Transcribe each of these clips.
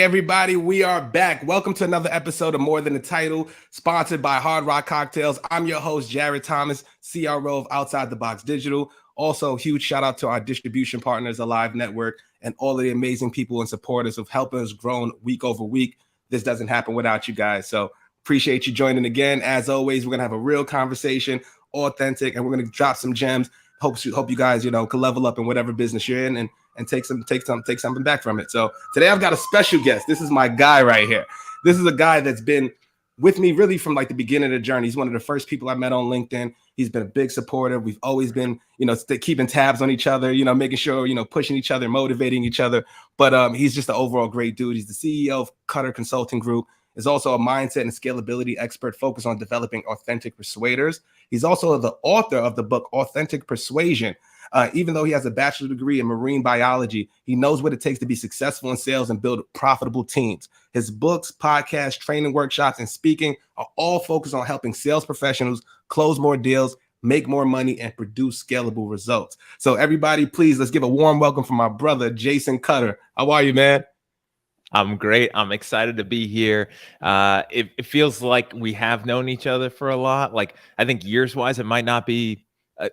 everybody, we are back. Welcome to another episode of More Than a Title, sponsored by Hard Rock Cocktails. I'm your host, Jarrett Thomas, CRO of Outside the Box Digital. Also, huge shout out to our distribution partners, Alive Network, and all of the amazing people and supporters of helping us grow week over week. This doesn't happen without you guys. So appreciate you joining again. As always, we're going to have a real conversation, authentic, and we're going to drop some gems. Hope you guys, can level up in whatever business you're in and take something back from it. So today I've got a special guest. This is my guy right here. This is a guy that's been with me really from like the beginning of the journey. He's one of the first people I met on LinkedIn. He's been a big supporter. We've always been, keeping tabs on each other, making sure, pushing each other, motivating each other. But he's just an overall great dude. He's the CEO of Cutter Consulting Group. Is also a mindset and scalability expert focused on developing authentic persuaders. He's also the author of the book, Authentic Persuasion. Even though he has a bachelor's degree in marine biology, he knows what it takes to be successful in sales and build profitable teams. His books, podcasts, training workshops, and speaking are all focused on helping sales professionals close more deals, make more money, and produce scalable results. So everybody, please, let's give a warm welcome from my brother, Jason Cutter. How are you, man? I'm great. I'm excited to be here. It feels like we have known each other for a lot. Like, I think years-wise, it might not be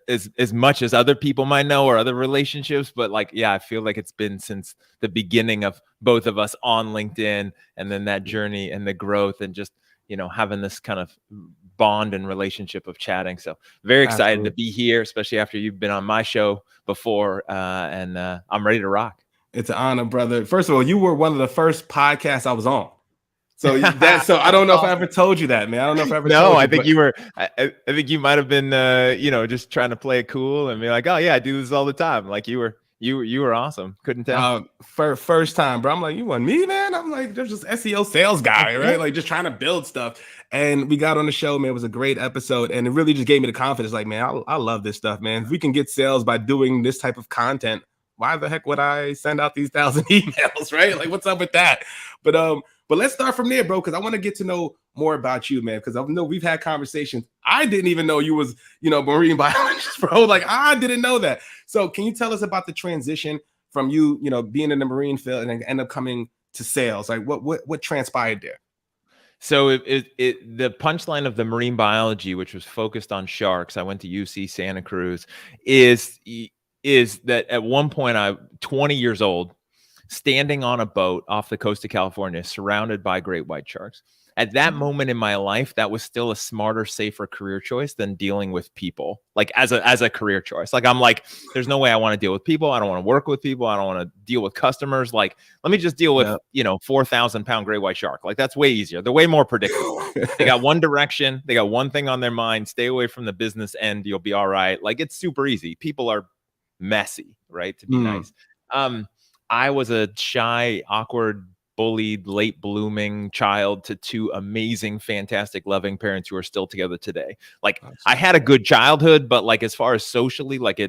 as much as other people might know or other relationships, but I feel like it's been since the beginning of both of us on LinkedIn, and then that journey and the growth and just, having this kind of bond and relationship of chatting. So very excited to be here, especially after you've been on my show before, and I'm ready to rock. It's an honor, brother. First of all, you were one of the first podcasts I was on. So I don't know if I ever told you that, man. I don't know if I ever told you. I think you were. I think you might have been, just trying to play it cool and be like, oh yeah, I do this all the time. Like you were awesome. Couldn't tell. First time, bro. I'm like, you want me, man? I'm like, there's just SEO sales guy, right? Like just trying to build stuff. And we got on the show, man. It was a great episode, and it really just gave me the confidence. Like, man, I love this stuff, man. If we can get sales by doing this type of content, why the heck would I send out these 1,000 emails, right? Like, what's up with that? But let's start from there, bro, because I want to get to know more about you, man, because I know we've had conversations. I didn't even know you was, marine biologist, bro. Like, I didn't know that. So can you tell us about the transition from you, being in the marine field and then end up coming to sales? Like, what transpired there? So the punchline of the marine biology, which was focused on sharks, I went to UC Santa Cruz, is that at one point I'm 20 years old, standing on a boat off the coast of California, surrounded by great white sharks. At that moment in my life, that was still a smarter, safer career choice than dealing with people, like as a career choice. Like, I'm like, there's no way I want to deal with people. I don't want to work with people. I don't want to deal with customers. Like, let me just deal with, 4,000-pound great white shark. Like, that's way easier. They're way more predictable. They got one direction. They got one thing on their mind. Stay away from the business end. You'll be all right. Like, it's super easy. People are messy, right? To be nice. I was a shy, awkward, bullied, late blooming child to two amazing, fantastic, loving parents who are still together today. Like, I had a good childhood, but like, as far as socially, like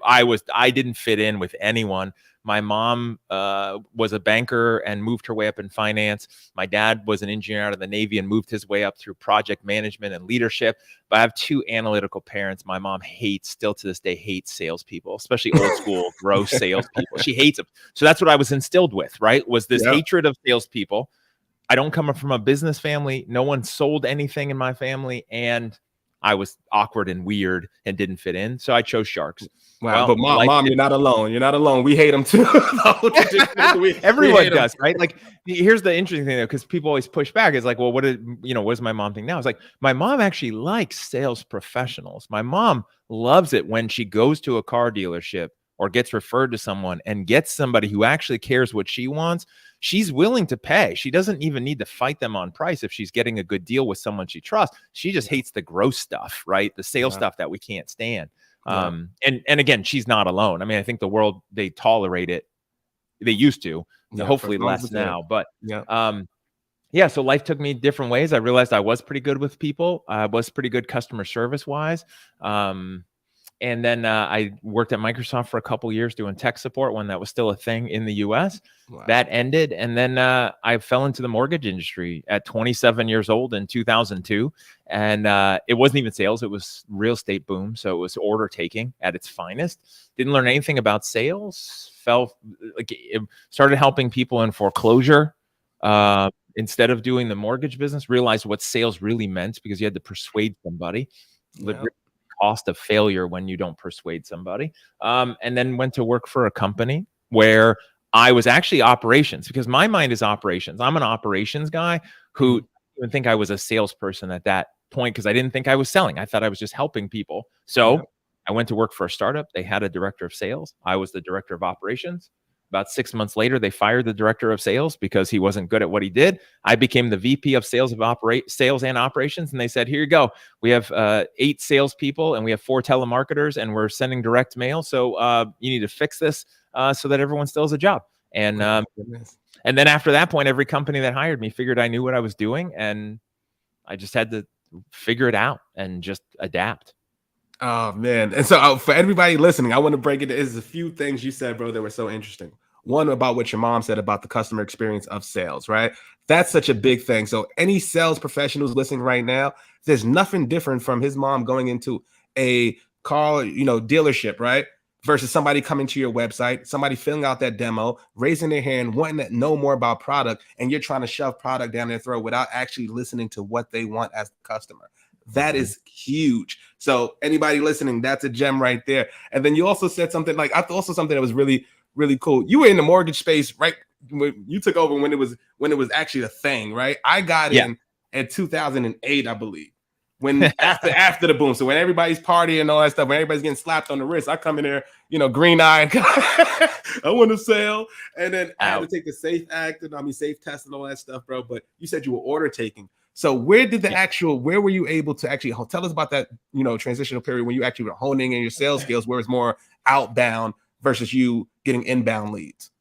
I didn't fit in with anyone. My mom was a banker and moved her way up in finance. My dad was an engineer out of the Navy and moved his way up through project management and leadership. But I have two analytical parents. My mom still to this day hates salespeople, especially old school, gross salespeople. She hates them. So that's what I was instilled with, right? Was this hatred of salespeople. I don't come from a business family. No one sold anything in my family. And I was awkward and weird and didn't fit in. So I chose sharks. Wow, but mom, you're not alone. You're not alone. We hate them too. Everyone does, right? Like, here's the interesting thing though, because people always push back. It's like, well, what does my mom think now? It's like, my mom actually likes sales professionals. My mom loves it when she goes to a car dealership or gets referred to someone and gets somebody who actually cares what she wants. She's willing to pay. She doesn't even need to fight them on price if she's getting a good deal with someone she trusts. She just hates the gross stuff, right? The sales stuff that we can't stand. And again, she's not alone. I mean, I think the world, they tolerate it. They used to, hopefully less now, but so life took me different ways. I realized I was pretty good with people. I was pretty good customer service wise. And then I worked at Microsoft for a couple years doing tech support when that was still a thing in the US. Wow. That ended. And then I fell into the mortgage industry at 27 years old in 2002. And it wasn't even sales. It was real estate boom. So it was order taking at its finest. Didn't learn anything about sales. Started helping people in foreclosure Instead of doing the mortgage business, realized what sales really meant because you had to persuade somebody. The Yeah. cost of failure when you don't persuade somebody. And then went to work for a company where I was actually operations, because my mind is operations. I'm an operations guy who Mhm. didn't even think I was a salesperson at that point because I didn't think I was selling. I thought I was just helping people. Yeah. So I went to work for a startup. They had a director of sales. I was the director of operations. About 6 months later, they fired the director of sales because he wasn't good at what he did. I became the VP of sales sales and operations, and they said, "Here you go. We have 8 salespeople and we have 4 telemarketers, and we're sending direct mail. So you need to fix this so that everyone still has a job." And Oh, goodness. and then after that point, every company that hired me figured I knew what I was doing, and I just had to figure it out and just adapt. Oh man. And so for everybody listening, I want to break it. There's a few things you said, bro, that were so interesting. One about what your mom said about the customer experience of sales, right? That's such a big thing. So any sales professionals listening right now, there's nothing different from his mom going into a car, dealership, right? Versus somebody coming to your website, somebody filling out that demo, raising their hand, wanting to know more about product, and you're trying to shove product down their throat without actually listening to what they want as the customer. That is huge. So anybody listening, that's a gem right there. And then you also said something like, also something that was really, really cool. You were in the mortgage space, right? When you took over when it was actually a thing, right? I got Yeah. in 2008, I believe. When after the boom. So when everybody's partying and all that stuff, when everybody's getting slapped on the wrist, I come in there, green-eyed. I want to sell. And then I had to take the safe test and all that stuff, bro. But you said you were order taking. So where were you able to actually tell us about that, transitional period when you actually were honing in your sales skills, where it's more outbound versus you getting inbound leads?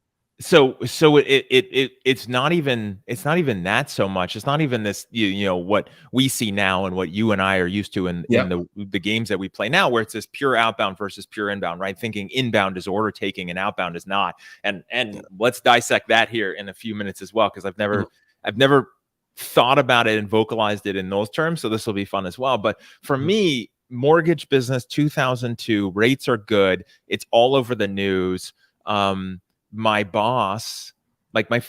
So it's not even that so much. It's not even this, what we see now and what you and I are used to in the games that we play now, where it's this pure outbound versus pure inbound, right? Thinking inbound is order taking and outbound is not. And let's dissect that here in a few minutes as well, because I've never thought about it and vocalized it in those terms. So this will be fun as well. But for me, mortgage business 2002, rates are good. It's all over the news. My boss,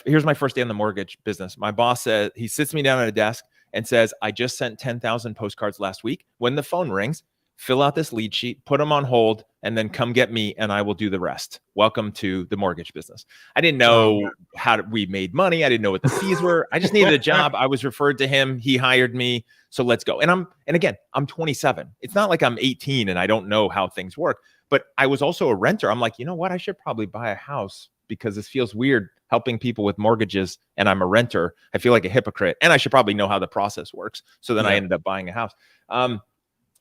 here's my first day in the mortgage business. My boss said, he sits me down at a desk and says, "I just sent 10,000 postcards last week. When the phone rings, fill out this lead sheet, put them on hold, and then come get me and I will do the rest. Welcome to the mortgage business." I didn't know how we made money. I didn't know what the fees were. I just needed a job. I was referred to him. He hired me. So let's go. And again, I'm 27. It's not like I'm 18 and I don't know how things work. But I was also a renter. I'm like, you know what? I should probably buy a house because this feels weird helping people with mortgages and I'm a renter. I feel like a hypocrite and I should probably know how the process works. So then I ended up buying a house.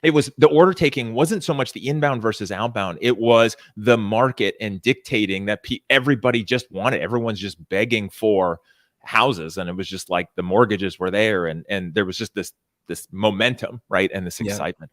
It was the order taking wasn't so much the inbound versus outbound. It was the market and dictating that everybody just wanted. Everyone's just begging for houses. And it was just like the mortgages were there and there was just this momentum, right? And this excitement.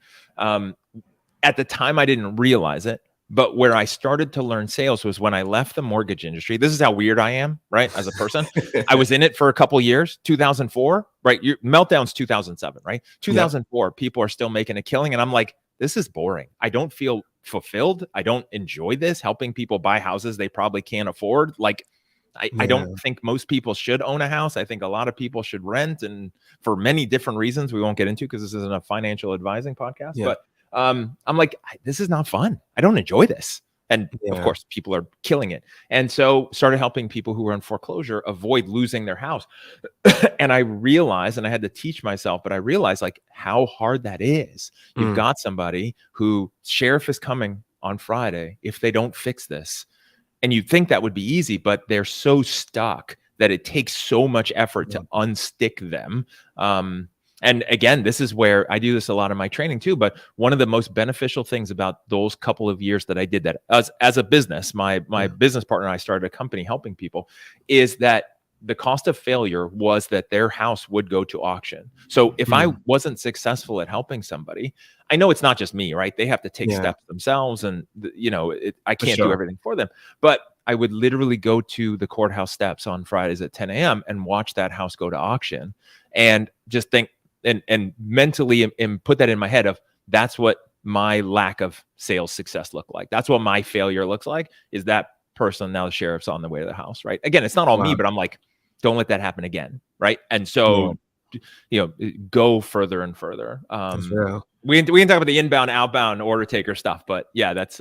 At the time, I didn't realize it, but where I started to learn sales was when I left the mortgage industry. This is how weird I am, right? As a person, I was in it for a couple of years, 2004, right? Meltdown's 2007, right? 2004, people are still making a killing. And I'm like, this is boring. I don't feel fulfilled. I don't enjoy this, helping people buy houses they probably can't afford. I don't think most people should own a house. I think a lot of people should rent, and for many different reasons we won't get into because this isn't a financial advising podcast. But I'm like, this is not fun. I don't enjoy this. And of course, people are killing it. And so started helping people who were in foreclosure avoid losing their house. And I realized, and I had to teach myself, but I realized like how hard that is. You've got somebody who sheriff is coming on Friday if they don't fix this. And you'd think that would be easy, but they're so stuck that it takes so much effort to unstick them. And again, this is where I do this a lot in my training too. But one of the most beneficial things about those couple of years that I did that as a business, my business partner and I started a company helping people, is that the cost of failure was that their house would go to auction. So if I wasn't successful at helping somebody, I know it's not just me, right? They have to take steps themselves, and I can't do everything for them. But I would literally go to the courthouse steps on Fridays at 10 a.m. and watch that house go to auction, and just think and mentally and put that in my head of that's what my lack of sales success looked like. That's what my failure looks like, is that person, now the sheriff's on the way to the house, right? Again, it's not all me, but I'm like, don't let that happen again. Right. And so, go further and further. That's real. We can talk about the inbound, outbound order taker stuff, but yeah, that's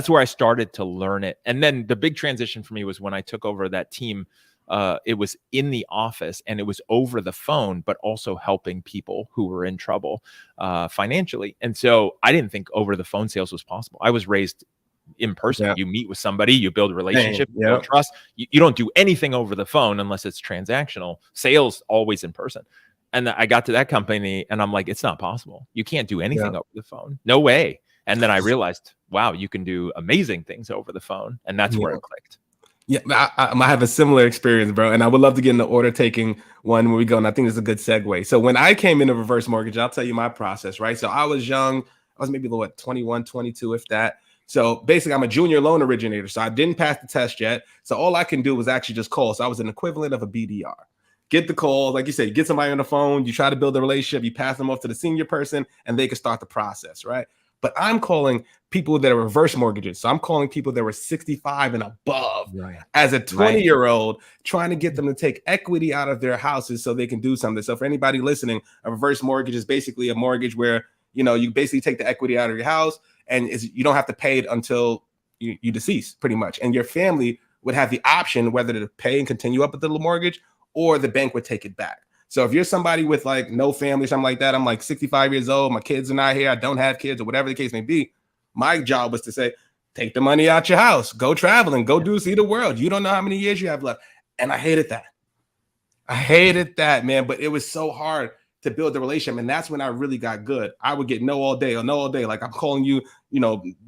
where I started to learn it. And then the big transition for me was when I took over that team. It was in the office and it was over the phone, but also helping people who were in trouble financially. And so I didn't think over the phone sales was possible. I was raised in person. You meet with somebody, you build a relationship, you build trust. You don't do anything over the phone unless it's transactional. Sales always in person. And I got to that company and I'm like, it's not possible. You can't do anything over the phone. No way. And then I realized, wow, you can do amazing things over the phone. And that's where it clicked. Yeah, I have a similar experience, bro. And I would love to get in the order taking one when we go. And I think it's a good segue. So when I came into reverse mortgage, I'll tell you my process, right? So I was young. I was maybe 21, 22, if that. So basically, I'm a junior loan originator. So I didn't pass the test yet. So all I can do was actually just call. So I was an equivalent of a BDR. Get the call. Like you said, you get somebody on the phone. You try to build a relationship. You pass them off to the senior person and they can start the process, right? But I'm calling people that are reverse mortgages. So I'm calling people that were 65 and above as a 20-year-old, trying to get them to take equity out of their houses so they can do something. So for anybody listening, a reverse mortgage is basically a mortgage where, you basically take the equity out of your house and you don't have to pay it until you decease pretty much. And your family would have the option whether to pay and continue up with the mortgage or the bank would take it back. So if you're somebody with like no family, something like that, I'm like 65 years old, my kids are not here, I don't have kids or whatever the case may be. My job was to say, take the money out your house, go traveling, go see the world. You don't know how many years you have left. And I hated that. I hated that, man. But it was so hard to build the relationship. And that's when I really got good. I would get no all day. Like I'm calling you,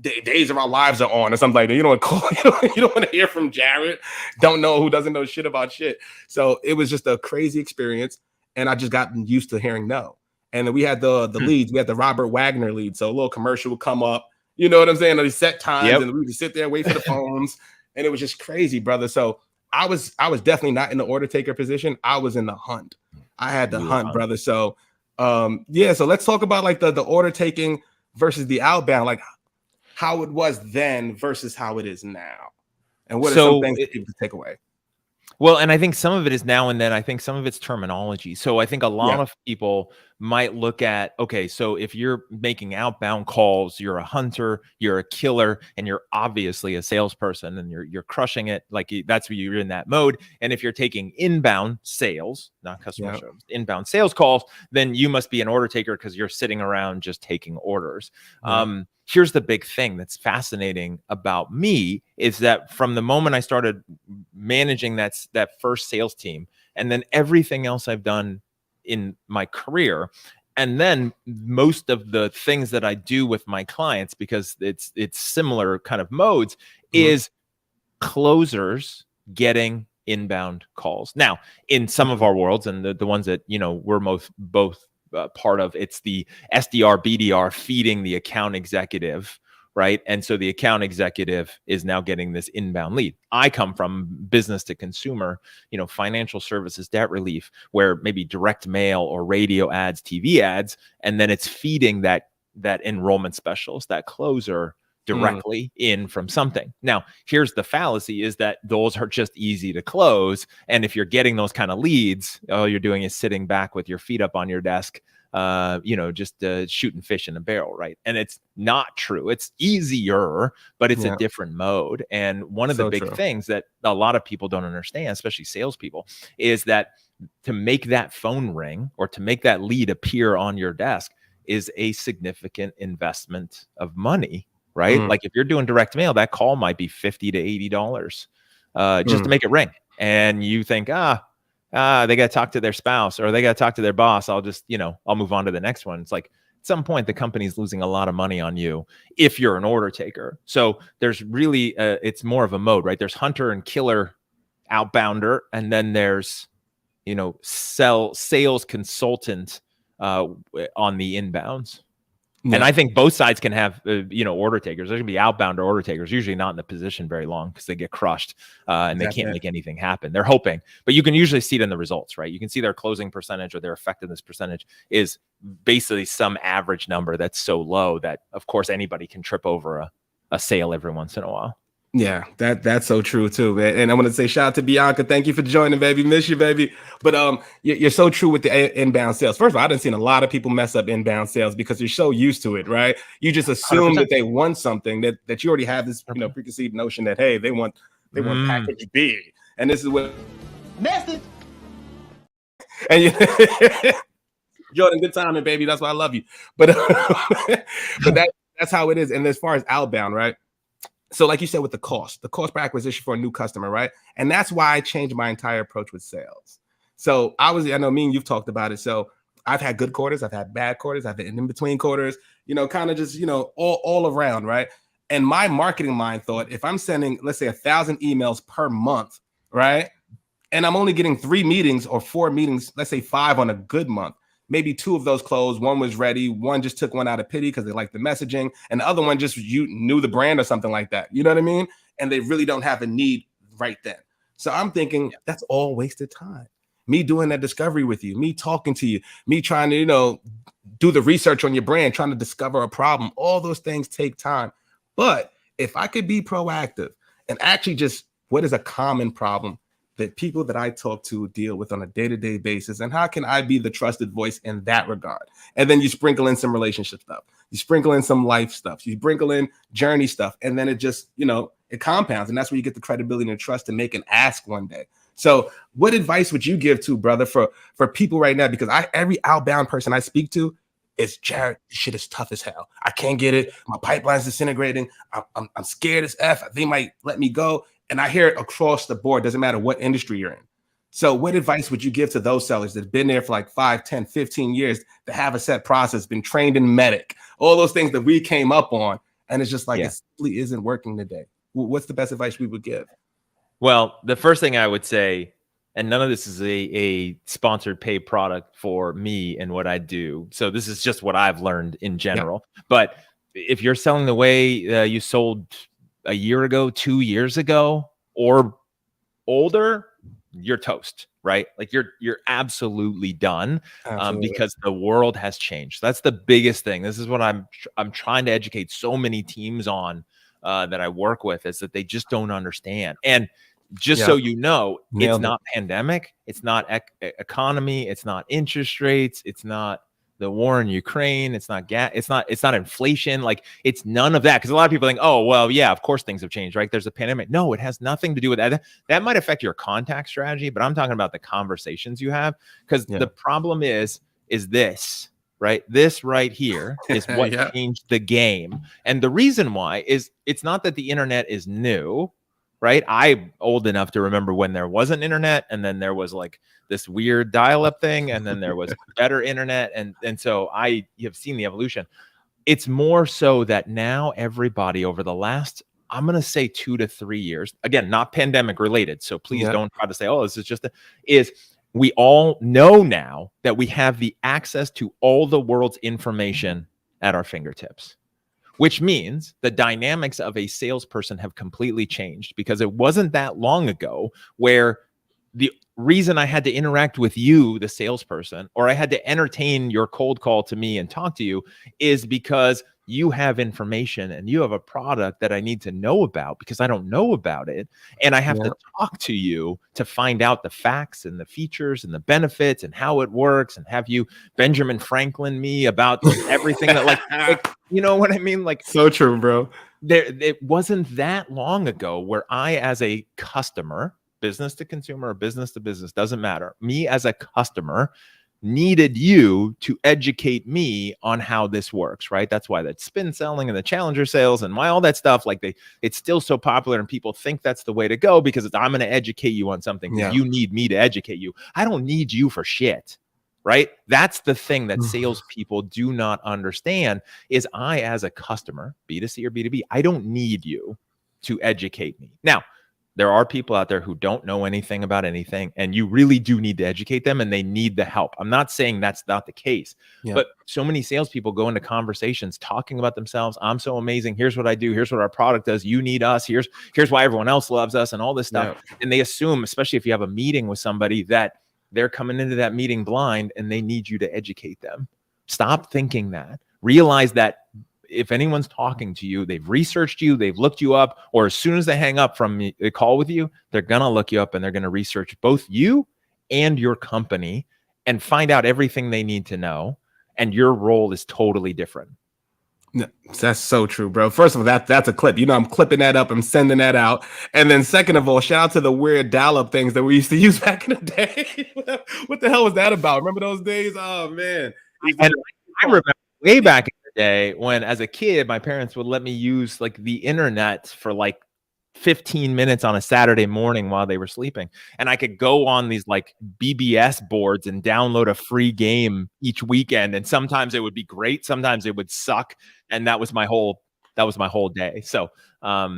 days of our lives are on or something like that. You don't want to call, you don't want to hear from Jarrett. Don't know who doesn't know shit about shit. So it was just a crazy experience. And I just got used to hearing no. And then we had the leads. We had the Robert Wagner lead. So a little commercial would come up. You know what I'm saying? These set times, and we would sit there and wait for the phones. And it was just crazy, brother. So I was definitely not in the order taker position. I was in the hunt. I had to hunt, brother. So so let's talk about like the order taking versus the outbound, like how it was then versus how it is now. And what are some things that people can take away? Well, and I think some of it is now and then. I think some of it's terminology. So I think a lot of people might look at, okay, so if you're making outbound calls, you're a hunter, you're a killer, and you're obviously a salesperson and you're crushing it. Like that's where you're in that mode. And if you're taking inbound sales, not customer service, inbound sales calls, then you must be an order taker because you're sitting around just taking orders. Here's the big thing that's fascinating about me is that from the moment I started managing that first sales team, and then everything else I've done in my career, and then most of the things that I do with my clients, because it's similar kind of modes, is closers getting inbound calls. Now, in some of our worlds, and the ones that we're both part of, it's the SDR, BDR feeding the account executive, right? And so the account executive is now getting this inbound lead. I come from business to consumer, financial services, debt relief, where maybe direct mail or radio ads, TV ads, and then it's feeding that enrollment specialist, that closer directly in from something. Now, here's the fallacy is that those are just easy to close. And if you're getting those kind of leads, all you're doing is sitting back with your feet up on your desk, just shooting fish in a barrel, right? And it's not true. It's easier, but it's a different mode. And one of the big things that a lot of people don't understand, especially salespeople, is that to make that phone ring or to make that lead appear on your desk is a significant investment of money. Right? Like if you're doing direct mail, that call might be $50 to $80 just to make it ring. And you think, they got to talk to their spouse or they got to talk to their boss. I'll just, I'll move on to the next one. It's like at some point, the company's losing a lot of money on you if you're an order taker. So there's really, it's more of a mode, right? There's hunter and killer outbounder. And then there's, sales consultant on the inbounds. And I think both sides can have, order takers. There's going to be outbound or order takers, usually not in the position very long because they get crushed and they can't make anything happen. They're hoping, but you can usually see it in the results, right? You can see their closing percentage or their effectiveness percentage is basically some average number that's so low that, of course, anybody can trip over a sale every once in a while. Yeah, that's so true too, man. And I want to say shout out to Bianca. Thank you for joining, baby. Miss you, baby. But you're so true with the inbound sales. First of all, I done seen a lot of people mess up inbound sales because you're so used to it, right? You just assume 100%. that they want something that you already have this, preconceived notion that hey, they want package B, and this is what message. And you, Jordan, good timing, baby. That's why I love you. But that's how it is. And as far as outbound, right? So like you said, with the cost per acquisition for a new customer, right? And that's why I changed my entire approach with sales. So I know me and you've talked about it. So I've had good quarters, I've had bad quarters, I've had in between quarters, kind of just, all around, right? And my marketing mind thought, if I'm sending, let's say 1,000 emails per month, right? And I'm only getting 3 meetings or 4 meetings, let's say 5 on a good month. Maybe 2 of those closed. One was ready. One just took one out of pity because they liked the messaging. And the other one just you knew the brand or something like that. You know what I mean? And they really don't have a need right then. So I'm thinking that's all wasted time. Me doing that discovery with you, me talking to you, me trying to, do the research on your brand, trying to discover a problem. All those things take time. But if I could be proactive and actually just what is a common problem that people that I talk to deal with on a day-to-day basis, and how can I be the trusted voice in that regard? And then you sprinkle in some relationship stuff, you sprinkle in some life stuff, you sprinkle in journey stuff, and then it just, it compounds, and that's where you get the credibility and trust to make an ask one day. So what advice would you give to, brother, for people right now? Because every outbound person I speak to is, Jarrett, this shit is tough as hell. I can't get it. My pipeline's disintegrating. I'm scared as F. They might let me go. And I hear it across the board. Doesn't matter what industry you're in. So what advice would you give to those sellers that have been there for like 5, 10, 15 years, that have a set process, been trained in medic, all those things that we came up on, and it's just like it simply isn't working today? What's the best advice we would give? Well, the first thing I would say, and none of this is a sponsored paid product for me and what I do. So this is just what I've learned in general. But if you're selling the way you sold a year ago, 2 years ago, or older, you're toast, right? Like you're absolutely done. Because the world has changed. That's the biggest thing. This is what I'm trying to educate so many teams on that I work with, is that they just don't understand. And just so you know, it's not pandemic, it's not economy, it's not interest rates, it's not the war in Ukraine, it's not gas, it's not inflation. Like, it's none of that. Because a lot of people think, oh, well, yeah, of course things have changed, right? There's a pandemic. No, it has nothing to do with that. That might affect your contact strategy, but I'm talking about the conversations you have. Because the problem is this, right? This right here is what changed the game. And the reason why is it's not that the internet is new, right? I'm old enough to remember when there wasn't internet, and then there was like this weird dial-up thing, and then there was better internet, and so you have seen the evolution. It's more so that now everybody over the last, I'm going to say 2 to 3 years, again, not pandemic related, so please don't try to say, oh, this is just we all know now that we have the access to all the world's information at our fingertips. Which means the dynamics of a salesperson have completely changed, because it wasn't that long ago where the reason I had to interact with you, the salesperson, or I had to entertain your cold call to me and talk to you, is because you have information and you have a product that I need to know about because I don't know about it. And I have to talk to you to find out the facts and the features and the benefits and how it works, and have you Benjamin Franklin me about everything that like, you know what I mean? Like, so true, bro. It wasn't that long ago where I, as a customer, business to consumer or business to business, doesn't matter, me as a customer needed you to educate me on how this works, right? That's why that spin selling and the challenger sales and why all that stuff, like it's still so popular, and people think that's the way to go because I'm going to educate you on something. You need me to educate you. I don't need you for shit, right? That's the thing that salespeople do not understand, is I, as a customer, B2C or B2B, I don't need you to educate me. Now, there are people out there who don't know anything about anything, and you really do need to educate them, and they need the help. I'm not saying that's not the case, but so many salespeople go into conversations talking about themselves. I'm so amazing. Here's what I do. Here's what our product does. You need us. Here's why everyone else loves us, and all this stuff. And they assume, especially if you have a meeting with somebody, that they're coming into that meeting blind and they need you to educate them. Stop thinking that. Realize that if anyone's talking to you, they've researched you, they've looked you up, or as soon as they hang up from a call with you, they're going to look you up and they're going to research both you and your company and find out everything they need to know. And your role is totally different. No, that's so true, bro. First of all, that's a clip. I'm clipping that up. I'm sending that out. And then second of all, shout out to the weird dial-up things that we used to use back in the day. What the hell was that about? Remember those days? Oh, man. And I remember way back in the day when, as a kid, my parents would let me use like the internet for like 15 minutes on a Saturday morning while they were sleeping. And I could go on these like BBS boards and download a free game each weekend. And sometimes it would be great. Sometimes it would suck. And that was my whole day. So, but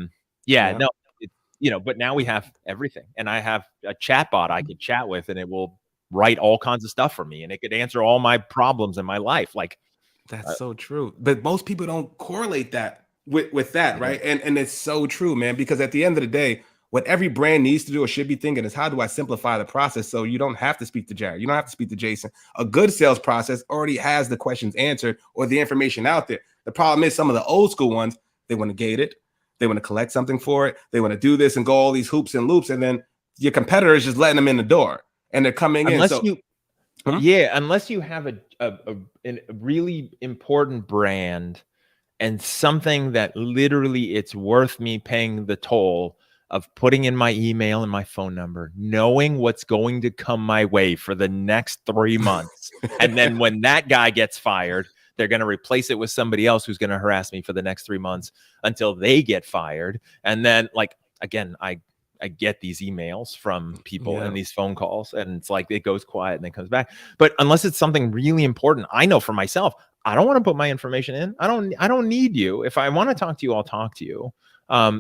now we have everything, and I have a chat bot I could chat with, and it will write all kinds of stuff for me, and it could answer all my problems in my life. Like, that's so true. But most people don't correlate that with that, right? And it's so true, man, because at the end of the day, what every brand needs to do or should be thinking is, how do I simplify the process so you don't have to speak to Jarrett? You don't have to speak to Jason. A good sales process already has the questions answered or the information out there. The problem is some of the old school ones, they want to gate it. They want to collect something for it. They want to do this and go all these hoops and loops. And then your competitor is just letting them in the door and they're coming in. Unless you have a really important brand and something that literally it's worth me paying the toll of putting in my email and my phone number, knowing what's going to come my way for the next 3 months. And then when that guy gets fired, they're going to replace it with somebody else who's going to harass me for the next 3 months until they get fired. And then, like, again, I get these emails from people and these phone calls, and it's like it goes quiet and then comes back. But unless it's something really important, I know for myself, I don't want to put my information in. I don't need you. If I want to talk to you, I'll talk to you.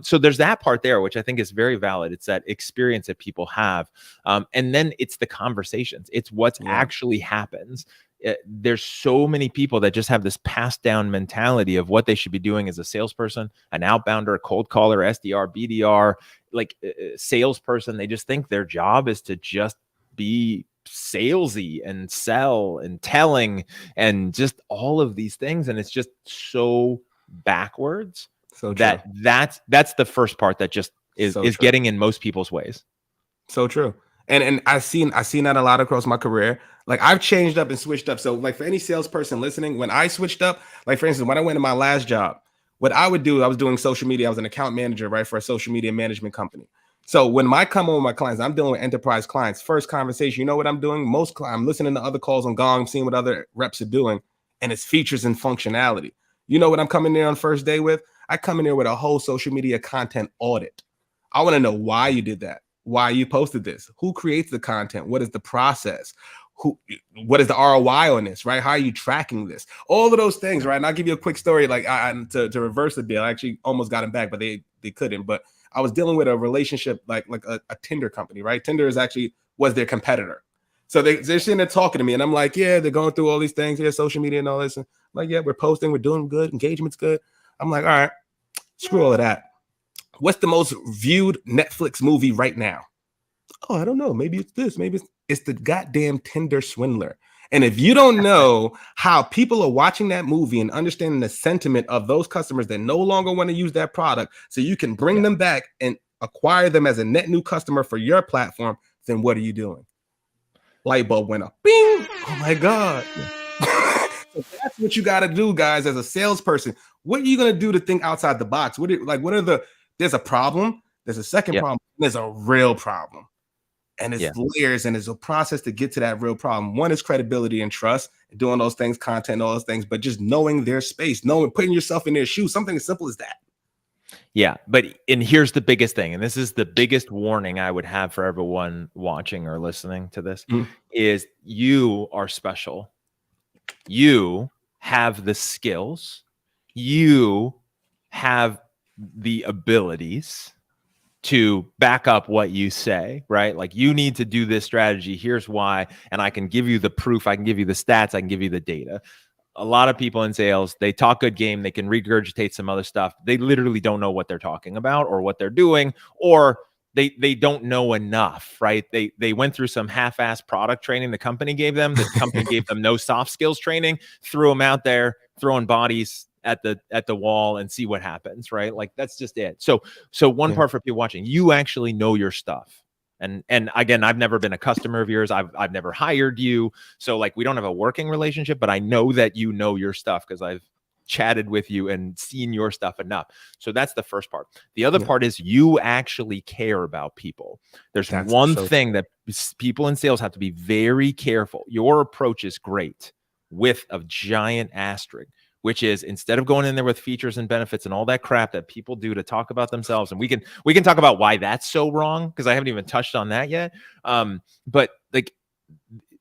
So there's that part there, which I think is very valid. It's that experience that people have. And then it's the conversations. It's what's actually happens. There's so many people that just have this passed down mentality of what they should be doing as a salesperson, an outbounder, a cold caller, SDR, BDR, like a salesperson. They just think their job is to just be salesy and sell and telling and just all of these things. And it's just so backwards. So that's the first part that just is getting in most people's ways. So true. And I've seen that a lot across my career. Like, I've changed up and switched up. So, like, for any salesperson listening, when I switched up, like, for instance, when I went to my last job, what I would do, I was doing social media. I was an account manager, right, for a social media management company. So when I come on with my clients, I'm dealing with enterprise clients. First conversation, you know what I'm doing? I'm listening to other calls on Gong, seeing what other reps are doing, and it's features and functionality. You know what I'm coming there on first day with? I come in there with a whole social media content audit. I want to know why you did that, why you posted this, who creates the content, what is the process, what is the ROI on this, right? How are you tracking this? All of those things, right? And I'll give you a quick story. Like, to reverse the deal, I actually almost got him back, but they couldn't. But I was dealing with a relationship, like a Tinder company, right? Tinder was their competitor. So they're sitting there talking to me, and I'm like, yeah, they're going through all these things here, social media and all this. And I'm like, yeah, we're posting, we're doing good, engagement's good. I'm like, all right, screw all of that. What's the most viewed Netflix movie right now? Oh, I don't know. Maybe it's this. Maybe it's the goddamn Tinder Swindler. And if you don't know how people are watching that movie and understanding the sentiment of those customers that no longer want to use that product, so you can bring them back and acquire them as a net new customer for your platform, then what are you doing? Light bulb went up. Bing! Oh my God. So that's what you got to do, guys, as a salesperson. What are you going to do to think outside the box? There's a problem. There's a second problem. There's a real problem. And it's layers, and there's a process to get to that real problem. One is credibility and trust, doing those things, content, all those things, but just knowing their space, putting yourself in their shoes, something as simple as that. Yeah. And here's the biggest thing. And this is the biggest warning I would have for everyone watching or listening to this is you are special. You have the skills. You have the abilities to back up what you say, right? Like, you need to do this strategy. Here's why. And I can give you the proof. I can give you the stats. I can give you the data. A lot of people in sales, they talk good game. They can regurgitate some other stuff. They literally don't know what they're talking about or what they're doing, or they don't know enough, right? They went through some half-ass product training the company gave them. The company gave them no soft skills training, threw them out there, throwing bodies at the wall and see what happens, right? Like that's just it. So one part for people watching, you actually know your stuff. And again, I've never been a customer of yours. I've never hired you. So like we don't have a working relationship, but I know that you know your stuff because I've chatted with you and seen your stuff enough. So that's the first part. The other part is you actually care about people. There's one thing that people in sales have to be very careful. Your approach is great with a giant asterisk, which is instead of going in there with features and benefits and all that crap that people do to talk about themselves, and we can talk about why that's so wrong because I haven't even touched on that yet. But like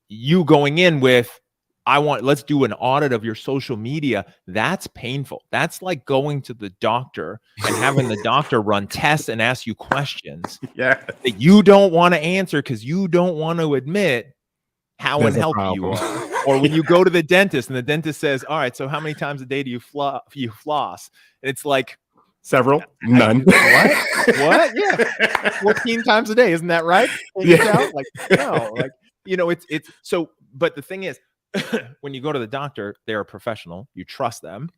you going in with, let's do an audit of your social media. That's painful. That's like going to the doctor and having the doctor run tests and ask you questions that you don't want to answer because you don't want to admit how unhealthy you are. Or when you go to the dentist and the dentist says, all right, so how many times a day do you floss? And it's like, several, none. What? Yeah. 14 times a day. Isn't that right? Like, no, like, it's so, but the thing is, when you go to the doctor, they're a professional. You trust them.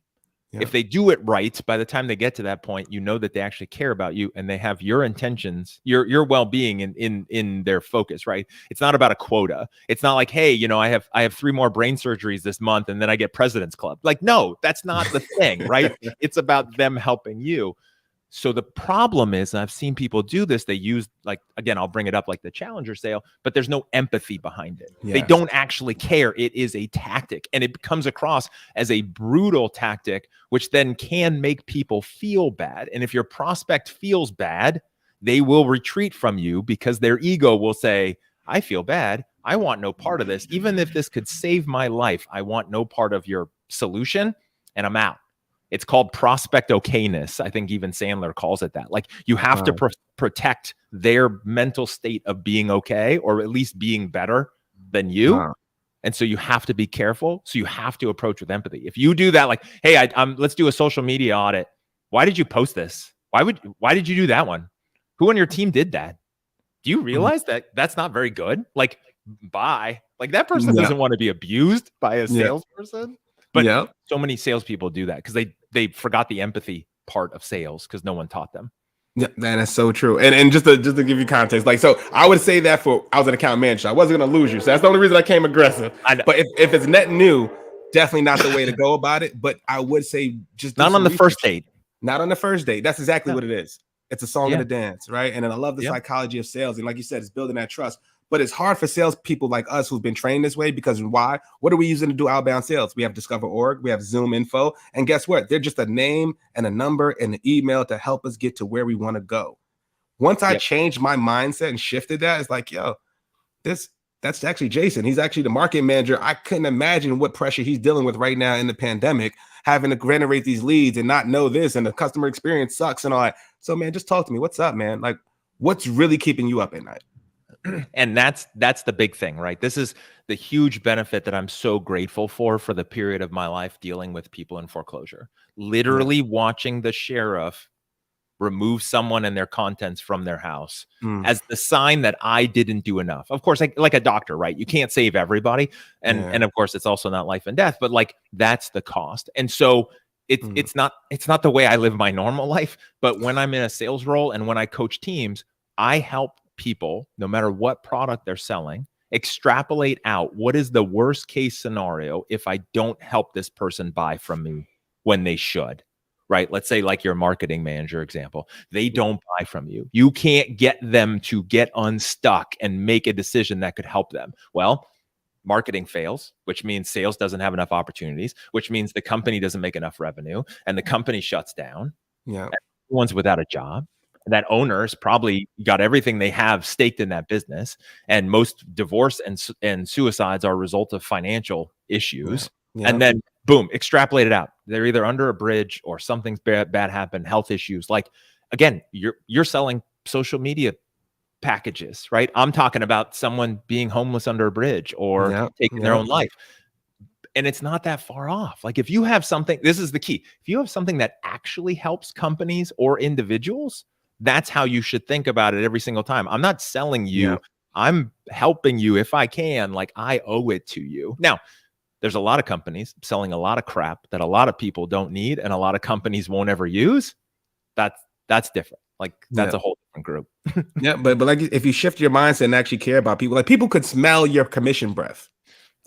If they do it right, by the time they get to that point, you know that they actually care about you and they have your intentions, your well-being in their focus, right? It's not about a quota. It's not like, hey, I have 3 more brain surgeries this month and then I get President's Club. Like, no, that's not the thing, right? It's about them helping you. So the problem is, and I've seen people do this, they use, like, again, I'll bring it up like the Challenger sale, but there's no empathy behind it. They don't actually care. It is a tactic, and it comes across as a brutal tactic, which then can make people feel bad. And if your prospect feels bad, they will retreat from you because their ego will say, I feel bad. I want no part of this. Even if this could save my life, I want no part of your solution, and I'm out. It's called prospect okayness. I think even Sandler calls it that. Like you have to protect their mental state of being okay, or at least being better than you. And so you have to be careful. So you have to approach with empathy. If you do that, like, hey, let's do a social media audit. Why did you post this? Why did you do that one? Who on your team did that? Do you realize that that's not very good? Like, bye. Like that person doesn't want to be abused by a salesperson. But so many salespeople do that because they forgot the empathy part of sales because no one taught them. Yeah, man, that's so true. And just to give you context, like, so I would say that I was an account manager, I wasn't going to lose you. So that's the only reason I came aggressive. I know. But if it's net new, definitely not the way to go about it. But I would say just not on the first date. Not on the first date. That's exactly what it is. It's a song and a dance, right? And then I love the psychology of sales. And like you said, it's building that trust. But it's hard for salespeople like us who've been trained this way because why? What are we using to do outbound sales? We have Discover.org, we have Zoom info, and guess what? They're just a name and a number and an email to help us get to where we want to go. Once I changed my mindset and shifted that, it's like, yo, that's actually Jason. He's actually the marketing manager. I couldn't imagine what pressure he's dealing with right now in the pandemic, having to generate these leads and not know this, and the customer experience sucks and all that. So, man, just talk to me. What's up, man? Like, what's really keeping you up at night? And that's the big thing, right? This is the huge benefit that I'm so grateful for the period of my life dealing with people in foreclosure. Literally watching the sheriff remove someone and their contents from their house as the sign that I didn't do enough. Of course, like a doctor, right? You can't save everybody. And of course, it's also not life and death, but like that's the cost. And so it's not the way I live my normal life, but when I'm in a sales role and when I coach teams, I help people, no matter what product they're selling, extrapolate out what is the worst case scenario if I don't help this person buy from me when they should, right? Let's say like your marketing manager example, they don't buy from you. You can't get them to get unstuck and make a decision that could help them. Well, marketing fails, which means sales doesn't have enough opportunities, which means the company doesn't make enough revenue and the company shuts down. Everyone's without a job. That owner's probably got everything they have staked in that business. And most divorce and suicides are a result of financial issues. And then boom, extrapolate it out. They're either under a bridge or something's bad happened, health issues. Like, again, you're selling social media packages, right? I'm talking about someone being homeless under a bridge or taking their own life. And it's not that far off. Like if you have something, this is the key. If you have something that actually helps companies or individuals, that's how you should think about it every single time. I'm not selling you. I'm helping you if I can. Like I owe it to you. Now, there's a lot of companies selling a lot of crap that a lot of people don't need and a lot of companies won't ever use. That's different. Like that's a whole different group. Yeah, but like if you shift your mindset and actually care about people, like people could smell your commission breath.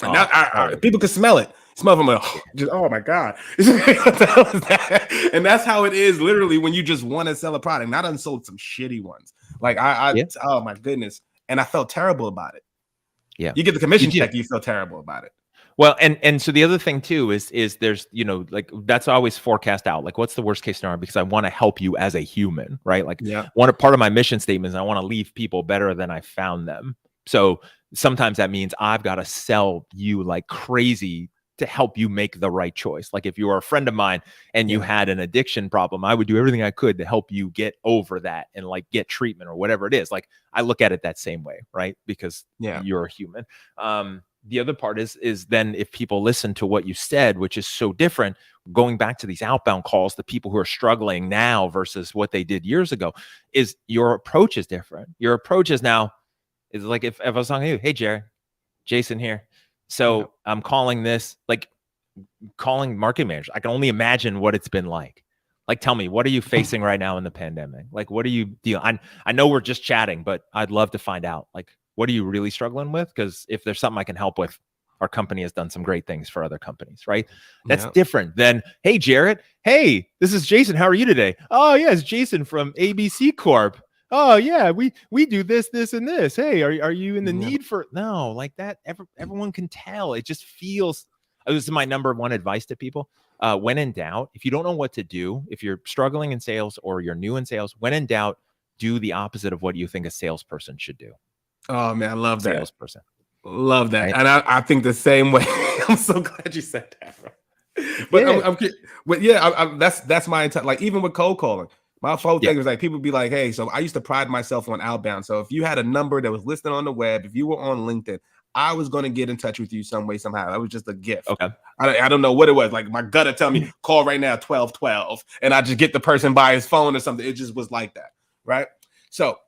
Like people could smell it. Smell from just oh my god, and that's how it is literally when you just want to sell a product. Not unsold some shitty ones. Like oh my goodness, and I felt terrible about it. Yeah, you get the commission check, you feel terrible about it. Well, and so the other thing too is there's, you know, like that's always forecast out. Like, what's the worst case scenario? Because I want to help you as a human, right? Like, part of my mission statement is I want to leave people better than I found them. So sometimes that means I've got to sell you like crazy to help you make the right choice. Like if you were a friend of mine and you had an addiction problem, I would do everything I could to help you get over that and like get treatment or whatever it is. Like I look at it that same way, right? Because you're a human. The other part is then if people listen to what you said, which is so different, going back to these outbound calls, the people who are struggling now versus what they did years ago, is your approach is different. Your approach is now is like if I was talking to you, hey, Jarrett, Jason here. So I'm calling this, like calling marketing managers. I can only imagine what it's been like. Like, tell me, what are you facing right now in the pandemic? Like, what are you dealing? I know we're just chatting, but I'd love to find out, like, what are you really struggling with? Because if there's something I can help with, our company has done some great things for other companies, right? That's different than, hey, Jarrett, hey, this is Jason. How are you today? Oh, yeah, it's Jason from ABC Corp. Oh, yeah, we do this, this, and this. Hey, are you in the need for? No, like that. Everyone can tell. It just feels. This is my number one advice to people. When in doubt, if you don't know what to do, if you're struggling in sales or you're new in sales, when in doubt, do the opposite of what you think a salesperson should do. Oh man, I love that. Salesperson. Love that. Right? And I think the same way. I'm so glad you said that, bro. But that's my entire, like, even with cold calling, my whole thing was like, people be like, hey, so I used to pride myself on outbound. So if you had a number that was listed on the web, if you were on LinkedIn, I was going to get in touch with you some way, somehow. That was just a gift. Okay. I don't know what it was. Like my gut would tell me, call right now, 1212. And I just get the person by his phone or something. It just was like that. Right. So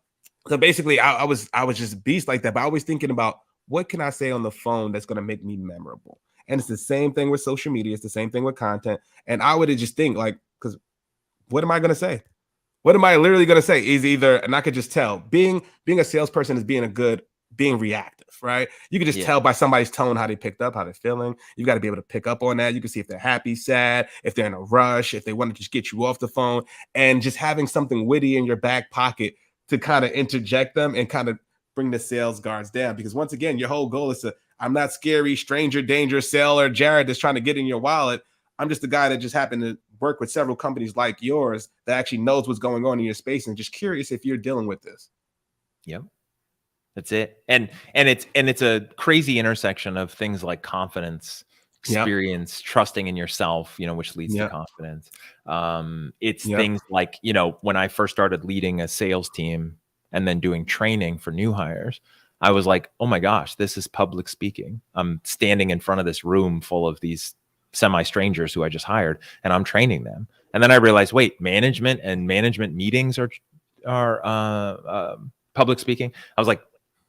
basically I was just beast like that. But I was thinking about, what can I say on the phone that's going to make me memorable? And it's the same thing with social media. It's the same thing with content. And I would just think like, because what am I going to say? What am I literally going to say? Is either, and I could just tell, being a salesperson is being reactive, right? You can just tell by somebody's tone how they picked up, how they're feeling. You got to be able to pick up on that. You can see if they're happy, sad, if they're in a rush, if they want to just get you off the phone, and just having something witty in your back pocket to kind of interject them and kind of bring the sales guards down. Because once again, your whole goal is to, I'm not scary, stranger, danger, seller, Jarrett that's trying to get in your wallet. I'm just the guy that just happened to work with several companies like yours that actually knows what's going on in your space and just curious if you're dealing with this. Yep. That's it. And it's a crazy intersection of things like confidence, experience, trusting in yourself, you know, which leads to confidence. It's things like, you know, when I first started leading a sales team and then doing training for new hires, I was like, oh my gosh, this is public speaking. I'm standing in front of this room full of these semi-strangers who I just hired, and I'm training them. And then I realized, wait, management and management meetings are public speaking. I was like,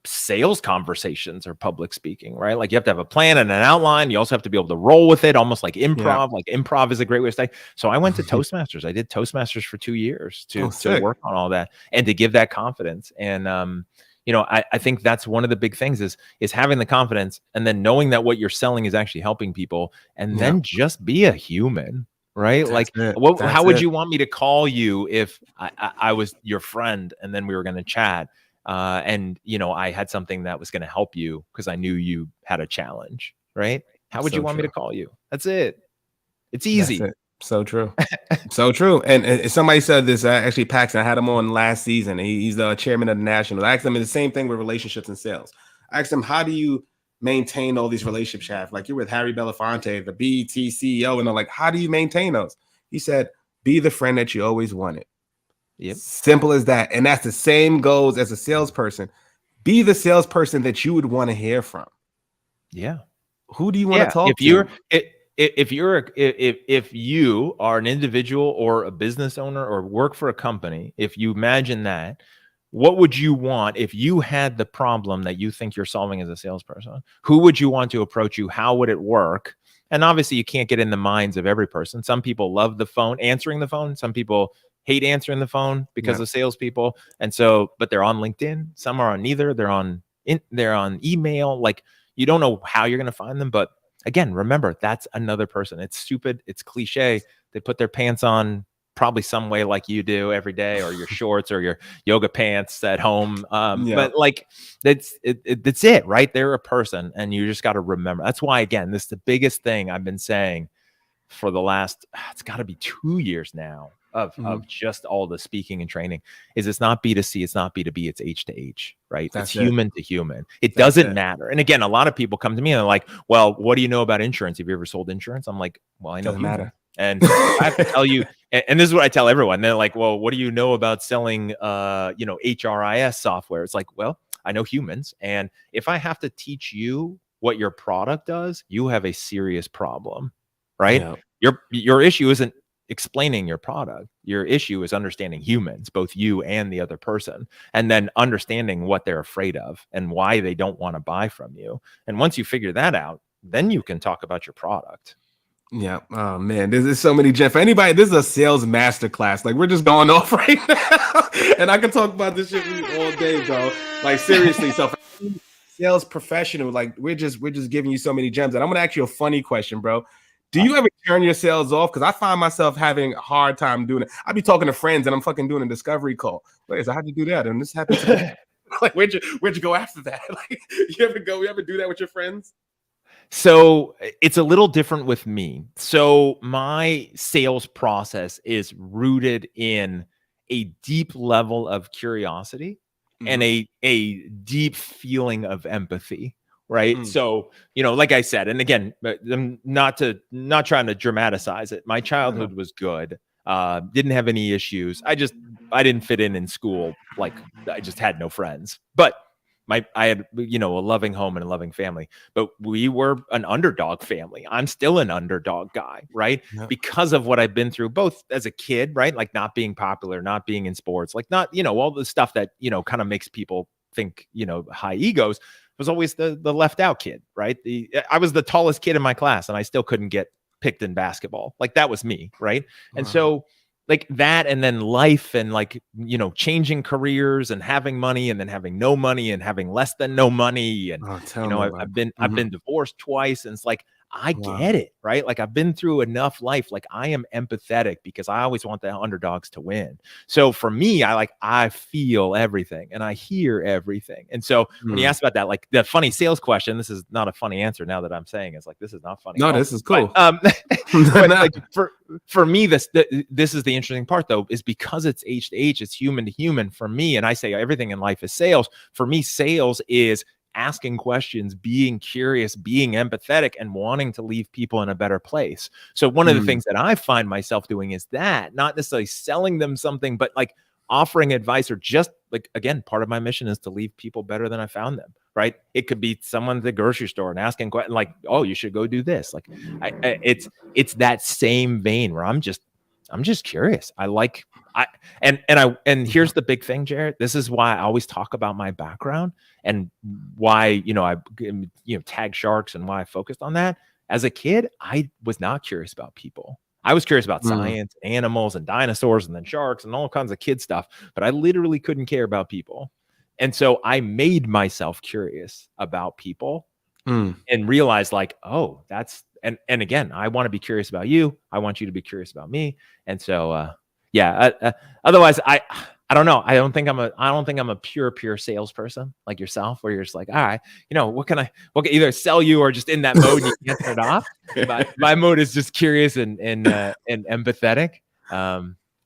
sales conversations are public speaking, right? Like you have to have a plan and an outline. You also have to be able to roll with it, almost like improv. Like improv is a great way to stay. So I went to Toastmasters. I did Toastmasters for 2 years to work on all that and to give that confidence. And you know, I think that's one of the big things is having the confidence and then knowing that what you're selling is actually helping people, and then just be a human, right? That's like how would you want me to call you if I was your friend and then we were going to chat? And you know, I had something that was going to help you because I knew you had a challenge, right? How would you want me to call you? That's it. It's easy. That's it. So true. So true. And somebody said this, actually Paxton, I had him on last season. He's the chairman of the National. I asked him the same thing with relationships and sales. I asked him, how do you maintain all these relationships you have? Like you're with Harry Belafonte, the BET CEO, and they're like, how do you maintain those? He said, be the friend that you always wanted. Yep. Simple as that. And that's the same goes as a salesperson. Be the salesperson that you would want to hear from. Yeah. Who do you want to talk to? If you are an individual or a business owner or work for a company, if you imagine that, What would you want if you had the problem that you think you're solving as a salesperson? Who would you want to approach you? How would it work? And obviously, you can't get in the minds of every person. Some people love the phone, answering the phone. Some people hate answering the phone because of salespeople. And so, but they're on LinkedIn. Some are on neither. They're on email. Like, you don't know how you're going to find them. But again, remember, that's another person. It's stupid. It's cliche. They put their pants on probably some way like you do every day, or your shorts or your yoga pants at home. But like, that's it, right? They're a person, and you just got to remember. That's why, again, this is the biggest thing I've been saying for the last, it's got to be 2 years now of just all the speaking and training, is it's not B2C, it's not B2B, it's H to H, right? It's human to human. It doesn't matter. And again, a lot of people come to me and they're like, well, what do you know about insurance? Have you ever sold insurance? I'm like, well, I know doesn't matter. And I have to tell you, and this is what I tell everyone. They're like, well, what do you know about selling, HRIS software? It's like, well, I know humans. And if I have to teach you what your product does, you have a serious problem, right? Yeah. Your issue isn't explaining your product. Your issue is understanding humans, both you and the other person, and then understanding what they're afraid of and why they don't want to buy from you. And once you figure that out, then you can talk about your product. Yeah. Oh man, there's so many gems. For anybody, this is a sales masterclass. Like, we're just going off right now, and I can talk about this shit with you all day, bro. Like, seriously. So, sales professional, like, we're just giving you so many gems. And I'm gonna ask you a funny question, bro. Do you ever turn your sales off? Because I find myself having a hard time doing it. I be talking to friends and I'm fucking doing a discovery call. Wait, so how'd you do that? And this happened to me. Like, where'd you go after that? Like, you ever do that with your friends? So it's a little different with me. So my sales process is rooted in a deep level of curiosity and a deep feeling of empathy. Right. So, like I said, and again, I'm not trying to dramatize it. My childhood was good. Didn't have any issues. I didn't fit in school. Like, I just had no friends, but I had, a loving home and a loving family, but we were an underdog family. I'm still an underdog guy, right? Yep. Because of what I've been through, both as a kid, right? Like, not being popular, not being in sports, like, not, all the stuff that, kind of makes people think, high egos. Was always the left out kid, right? I was the tallest kid in my class and I still couldn't get picked in basketball. Like, that was me, right? And so, like, that, and then life, and like, changing careers and having money and then having no money and having less than no money. And, I've been divorced twice, and it's like, I get it, right? Like, I've been through enough life. Like, I am empathetic because I always want the underdogs to win. So for me, I feel everything and I hear everything. And so when you ask about that, like, the funny sales question, this is not a funny answer now that I'm saying, it's like, this is not funny. No, this is cool. But, but like, for me, this is the interesting part, though, is because it's H to H, it's human to human for me. And I say everything in life is sales. For me, sales is asking questions, being curious, being empathetic, and wanting to leave people in a better place. So one of the things that I find myself doing is that, not necessarily selling them something, but like offering advice, or just like, again, part of my mission is to leave people better than I found them, right? It could be someone at the grocery store and asking questions like, oh, you should go do this. Like, it's that same vein where I'm just curious. And here's the big thing, Jarrett. This is why I always talk about my background and why, I tag sharks, and why I focused on that. As a kid, I was not curious about people. I was curious about science, animals, and dinosaurs, and then sharks, and all kinds of kid stuff. But I literally couldn't care about people. And so I made myself curious about people and realized, like, oh, that's, and again, I want to be curious about you. I want you to be curious about me. And so, otherwise, I don't know. I don't think I'm a pure salesperson like yourself, where you're just like, all right, what can either sell you, or just in that mode you can't turn it off. My mode is just curious and empathetic.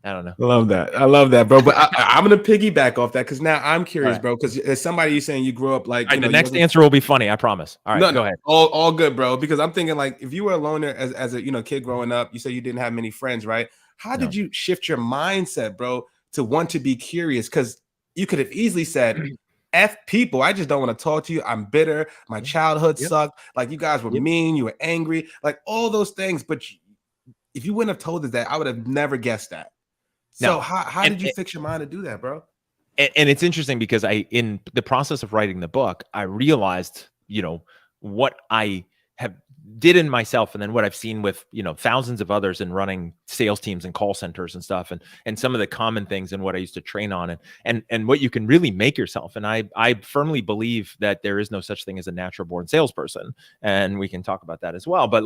I don't know. I love that, bro. But I'm gonna piggyback off that, because now I'm curious, bro. Because as somebody, you're saying you grew up like, the next answer will be funny, I promise. All right, go ahead. All good, bro. Because I'm thinking, like, if you were a loner as a kid growing up, you say you didn't have many friends, right? How did you shift your mindset, bro, to want to be curious? Because you could have easily said, F people, I just don't want to talk to you. I'm bitter. My childhood sucked. Like, you guys were mean. You were angry. Like, all those things. But if you wouldn't have told us that, I would have never guessed that. So how did you fix your mind to do that, bro? And it's interesting because in the process of writing the book, I realized, what I have did in myself, and then what I've seen with, thousands of others in running sales teams and call centers and stuff, and some of the common things and what I used to train on, and what you can really make yourself. And I firmly believe that there is no such thing as a natural born salesperson. And we can talk about that as well. But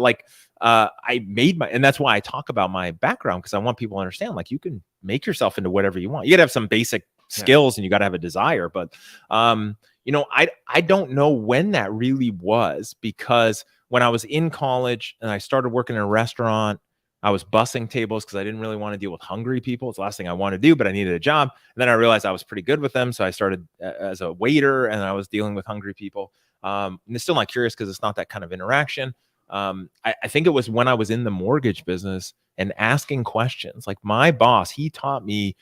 and that's why I talk about my background, because I want people to understand, like, you can make yourself into whatever you want. You gotta have some basic skills and you got to have a desire. But, I don't know when that really was, because when I was in college and I started working in a restaurant, I was bussing tables because I didn't really want to deal with hungry people. It's the last thing I want to do, but I needed a job. And then I realized I was pretty good with them. So I started as a waiter, and I was dealing with hungry people. And it's still not curious because it's not that kind of interaction. I think it was when I was in the mortgage business and asking questions. Like, my boss, he taught me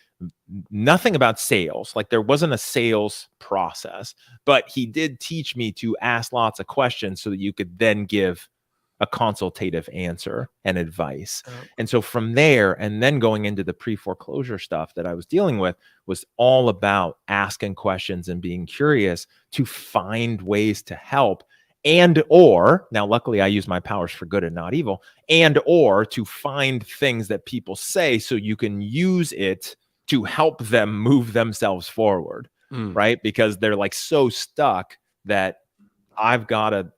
nothing about sales. Like, there wasn't a sales process, but he did teach me to ask lots of questions so that you could then give a consultative answer and advice. And so from there, and then going into the pre-foreclosure stuff that I was dealing with, was all about asking questions and being curious to find ways to help. Now, luckily, I use my powers for good and not evil, or to find things that people say so you can use it to help them move themselves forward, right? Because they're like so stuck that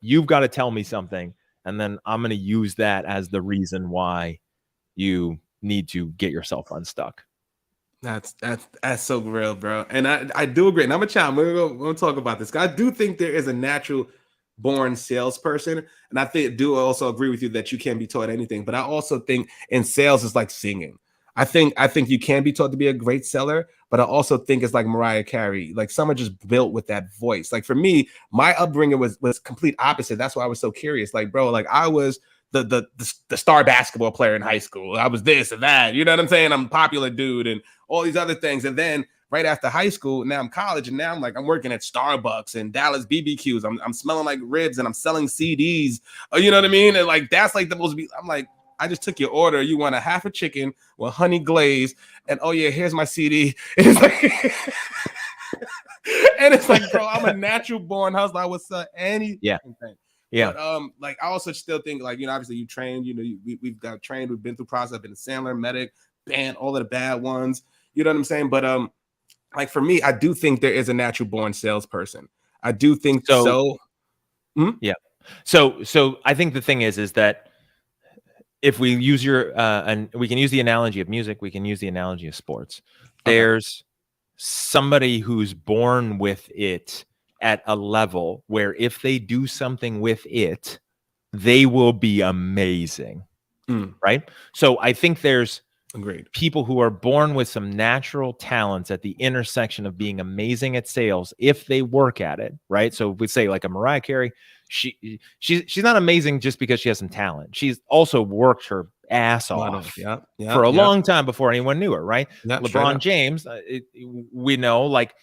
you've got to tell me something, and then I'm going to use that as the reason why you need to get yourself unstuck. That's so real, bro. And I do agree. And I'm we're gonna talk about this. I do think there is a natural born salesperson, and I do also agree with you that you can't be taught anything. But I also think in sales is like singing. I think you can be taught to be a great seller, but I also think it's like Mariah Carey. Like, someone just built with that voice. Like, for me, my upbringing was complete opposite. That's why I was so curious. Like, bro, like, I was the star basketball player in high school. I was this and that. You know what I'm saying? I'm a popular dude and all these other things. And then right after high school, now I'm college, and now I'm working at Starbucks and Dallas BBQs. I'm smelling like ribs, and I'm selling CDs. You know what I mean? And like, that's like the most. I'm like, I just took your order. You want a half a chicken with honey glaze, and oh yeah, here's my CD. And it's like, and it's like, bro, I'm a natural born hustler. I would sell anything. Yeah. But like, I also still think, like, obviously you trained. We've got trained. We've been through process. I've been a Sandler, Medic, banned all of the bad ones. You know what I'm saying? But like, for me, I do think there is a natural born salesperson. I do think so. Yeah. So I think the thing is that if we use and we can use the analogy of music, we can use the analogy of sports. There's somebody who's born with it at a level where if they do something with it, they will be amazing. Right? So I think there's people who are born with some natural talents at the intersection of being amazing at sales if they work at it, right? So we say like a Mariah Carey, she's not amazing just because she has some talent. She's also worked her ass off for a long time before anyone knew her, right? LeBron James, we know, like,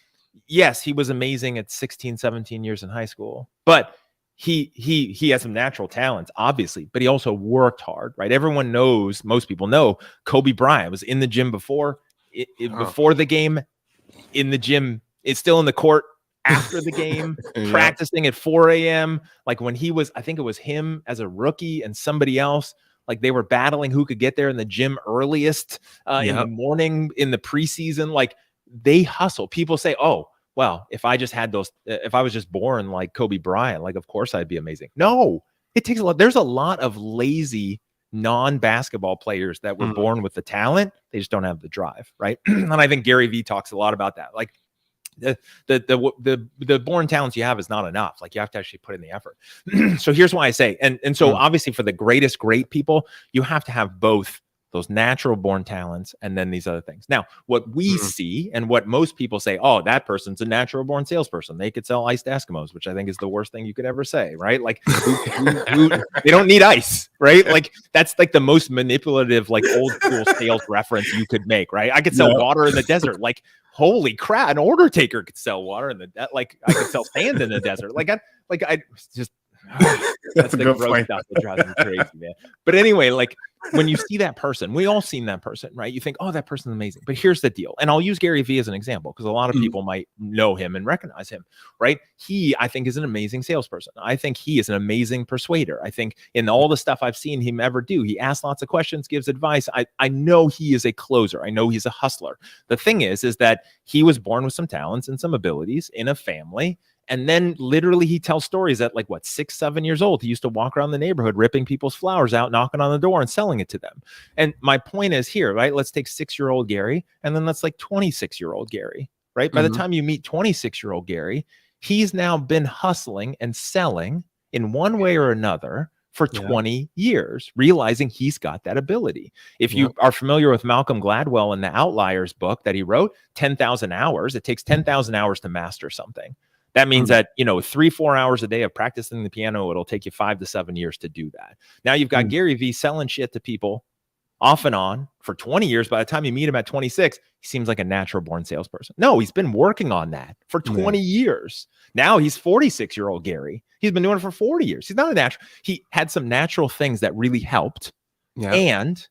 yes, he was amazing at 16, 17 years in high school, but he has some natural talents, obviously, but he also worked hard, right? Everyone knows, most people know, Kobe Bryant was in the gym before the game, in the gym, it's still in the court after the game, practicing at 4 a.m. Like, when he was, I think it was him as a rookie and somebody else, like, they were battling who could get there in the gym earliest in the morning in the preseason. Like, they hustle. People say, oh, well, if I just had those, if I was just born like Kobe Bryant, like, of course I'd be amazing. No, it takes a lot. There's a lot of lazy non-basketball players that were born with the talent. They just don't have the drive, right? And I think Gary Vee talks a lot about that. Like, the born talents you have is not enough. Like, you have to actually put in the effort. So here's why I say, and so obviously for the great people, you have to have both those natural born talents and then these other things. Now, what we see and what most people say, oh, that person's a natural born salesperson. They could sell iced Eskimos, which I think is the worst thing you could ever say, right? Like, they don't need ice, right? Like, that's like the most manipulative, like, old school sales reference you could make, right? I could sell water in the desert. Like, holy crap, an order taker could sell water in the like, I could sell sand in the desert. I just, That's a the good gross point. stuff that drives me crazy, man. But anyway, like when you see that person, we all seen that person, right? You think, oh, that person's amazing. But here's the deal. And I'll use Gary Vee as an example because a lot of people might know him and recognize him, right? He, I think, is an amazing salesperson. I think he is an amazing persuader. I think in all the stuff I've seen him ever do, he asks lots of questions, gives advice. I know he is a closer. I know he's a hustler. The thing is that he was born with some talents and some abilities in a family. And then literally he tells stories at like what, 6, 7 years old. He used to walk around the neighborhood, ripping people's flowers out, knocking on the door and selling it to them. And my point is here, right? Let's take 6-year-old Gary. And then let's like 26-year-old Gary, right? By the time you meet 26-year-old Gary, he's now been hustling and selling in one way or another for 20 years, realizing he's got that ability. If you are familiar with Malcolm Gladwell in the Outliers book that he wrote, 10,000 hours, it takes 10,000 hours to master something. That means that, 3-4 hours a day of practicing the piano, it'll take you 5 to 7 years to do that. Now you've got Gary Vee selling shit to people off and on for 20 years. By the time you meet him at 26, he seems like a natural born salesperson. No, he's been working on that for 20 years. Now he's 46-year-old Gary. He's been doing it for 40 years. He's not a natural. He had some natural things that really helped. And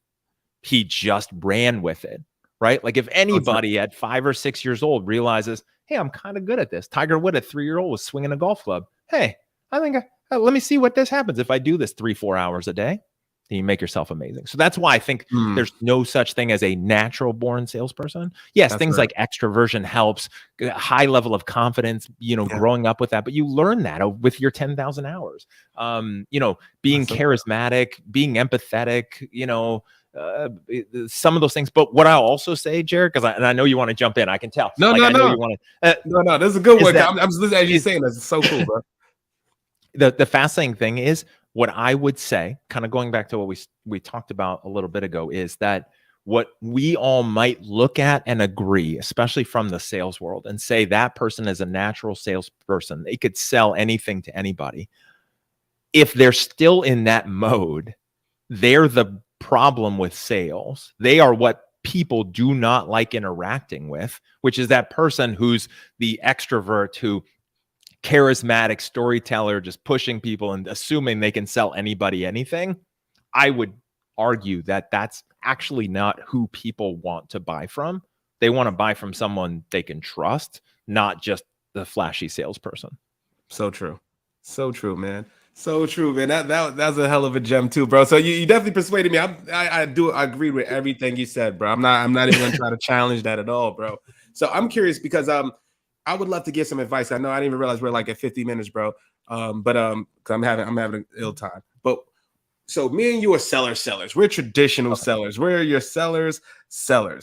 he just ran with it, right? Like if anybody at 5 or 6 years old realizes, hey, I'm kind of good at this. Tiger Woods at 3-year-old was swinging a golf club. Hey, I think let me see what this happens if I do this 3-4 hours a day. Then you make yourself amazing. So that's why I think there's no such thing as a natural born salesperson. Yes, that's things like extroversion helps, high level of confidence, growing up with that, but you learn that with your 10,000 hours. Being charismatic, being empathetic, some of those things. But what I'll also say, Jarrett, because I know you want to jump in, I can tell. No, this is a good one. I'm just listening as you're saying this. It's so cool, bro. The fascinating thing is what I would say, kind of going back to what we talked about a little bit ago, is that what we all might look at and agree, especially from the sales world, and say that person is a natural salesperson. They could sell anything to anybody. If they're still in that mode, they're the problem with sales. They are what people do not like interacting with, which is that person who's the extrovert, who charismatic storyteller, just pushing people and assuming they can sell anybody anything. I would argue that that's actually not who people want to buy from. They want to buy from someone they can trust, not just the flashy salesperson. So true, man. So true, man. That's a hell of a gem too, bro. So you definitely persuaded me. I agree with everything you said, bro. I'm not even gonna try to challenge that at all, bro. So I'm curious because I would love to get some advice. I know I didn't even realize we're like at 50 minutes, bro. Because I'm having an ill time. But so me and you are sellers. We're traditional sellers. We're your sellers,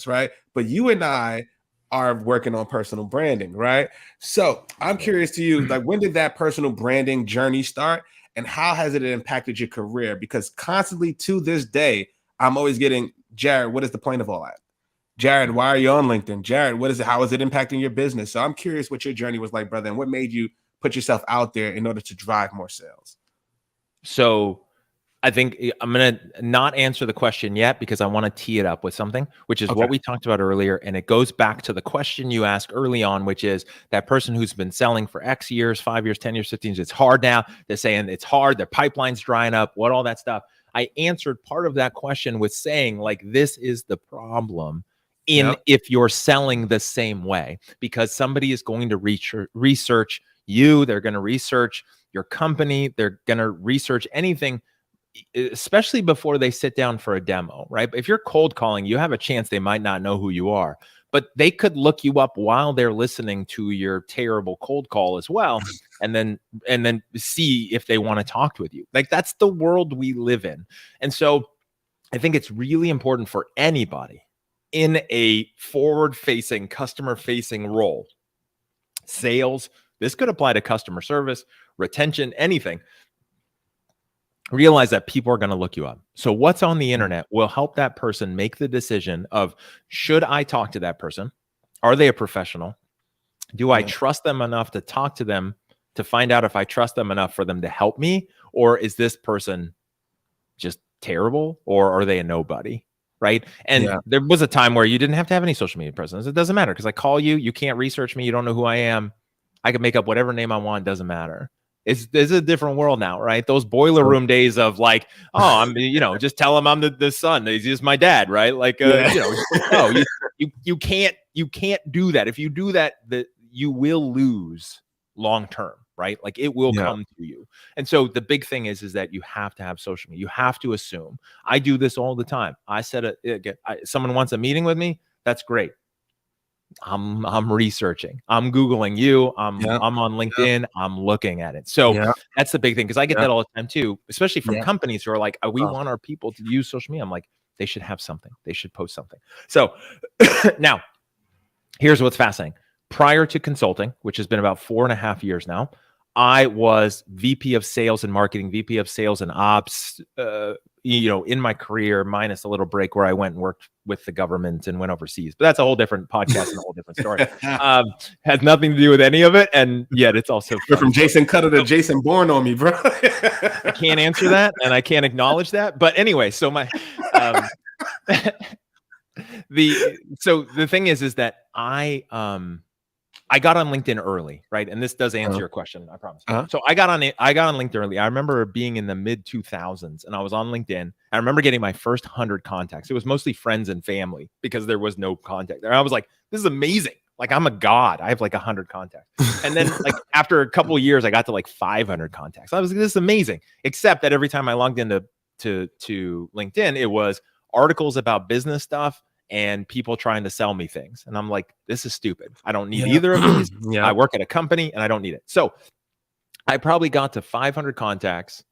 right? But you and I are working on personal branding, right? So I'm curious to you, like, when did that personal branding journey start, and how has it impacted your career? Because constantly to this day, I'm always getting, Jarrett, what is the point of all that? Jarrett, why are you on LinkedIn? Jarrett, what is it? How is it impacting your business? So I'm curious what your journey was like, brother, and what made you put yourself out there in order to drive more sales. So I think I'm going to not answer the question yet because I want to tee it up with something, which is what we talked about earlier. And it goes back to the question you asked early on, which is that person who's been selling for X years, 5 years, 10 years, 15 years, it's hard now. They're saying it's hard. Their pipeline's drying up, all that stuff. I answered part of that question with saying, like, this is the problem if you're selling the same way, because somebody is going to research you. They're going to research your company. They're going to research anything, especially before they sit down for a demo, right? If you're cold calling, you have a chance they might not know who you are, but they could look you up while they're listening to your terrible cold call as well, and then see if they want to talk with you. Like, that's the world we live in. And so I think it's really important for anybody in a forward-facing, customer-facing role, sales, this could apply to customer service, retention, anything. Realize that people are going to look you up. So what's on the internet will help that person make the decision of, should I talk to that person? Are they a professional? Do I trust them enough to talk to them to find out if I trust them enough for them to help me? Or is this person just terrible? Or are they a nobody? Right. And there was a time where you didn't have to have any social media presence. It doesn't matter because I call you, you can't research me. You don't know who I am. I can make up whatever name I want. It doesn't matter. It's a different world now, right? Those boiler room days of like, oh, I'm, just tell him I'm the son. He's just my dad, right? Like, no, you can't do that. If you do that, you will lose long term, right? Like it will come to you. And so the big thing is that you have to have social media. You have to assume. I do this all the time. I said someone wants a meeting with me. That's great. I'm researching. I'm Googling you. I'm on LinkedIn. I'm looking at it. So that's the big thing, because I get that all the time too, especially from companies who are like, we want our people to use social media. I'm like, they should have something. They should post something. So now, here's what's fascinating. Prior to consulting, which has been about 4.5 years now, I was VP of sales and marketing, VP of sales and ops, in my career, minus a little break where I went and worked with the government and went overseas. But that's a whole different podcast and a whole different story. Has nothing to do with any of it. And yet it's also from Jason Cutter to Jason Bourne on me, bro. I can't answer that and I can't acknowledge that. But anyway, so my the thing is that I got on LinkedIn early, right? And this does answer your question, I promise. So I got on LinkedIn early. I remember being in the mid 2000s and I was on LinkedIn. I remember getting my first 100 contacts. It was mostly friends and family because there was no contact there. I was like, this is amazing. Like I'm a god. I have like 100 contacts. And then like after a couple of years, I got to like 500 contacts. I was like, this is amazing. Except that every time I logged into to LinkedIn, it was articles about business stuff and people trying to sell me things. And I'm like, this is stupid. I don't need either of these. I work at a company and I don't need it. So I probably got to 500 contacts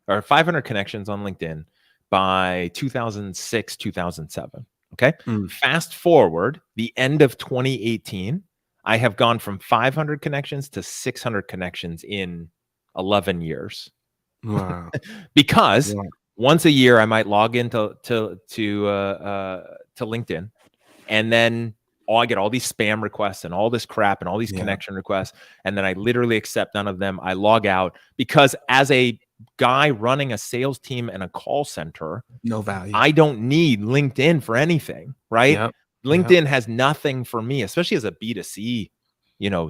or 500 connections on LinkedIn by 2006, 2007. Okay. Fast forward the end of 2018, I have gone from 500 connections to 600 connections in 11 years. Wow. Because once a year I might log into LinkedIn, and then I get all these spam requests and all this crap and all these connection requests, and then I literally accept none of them. I log out because as a guy running a sales team and a call center, no value. I don't need LinkedIn for anything, right? LinkedIn has nothing for me, especially as a B2C,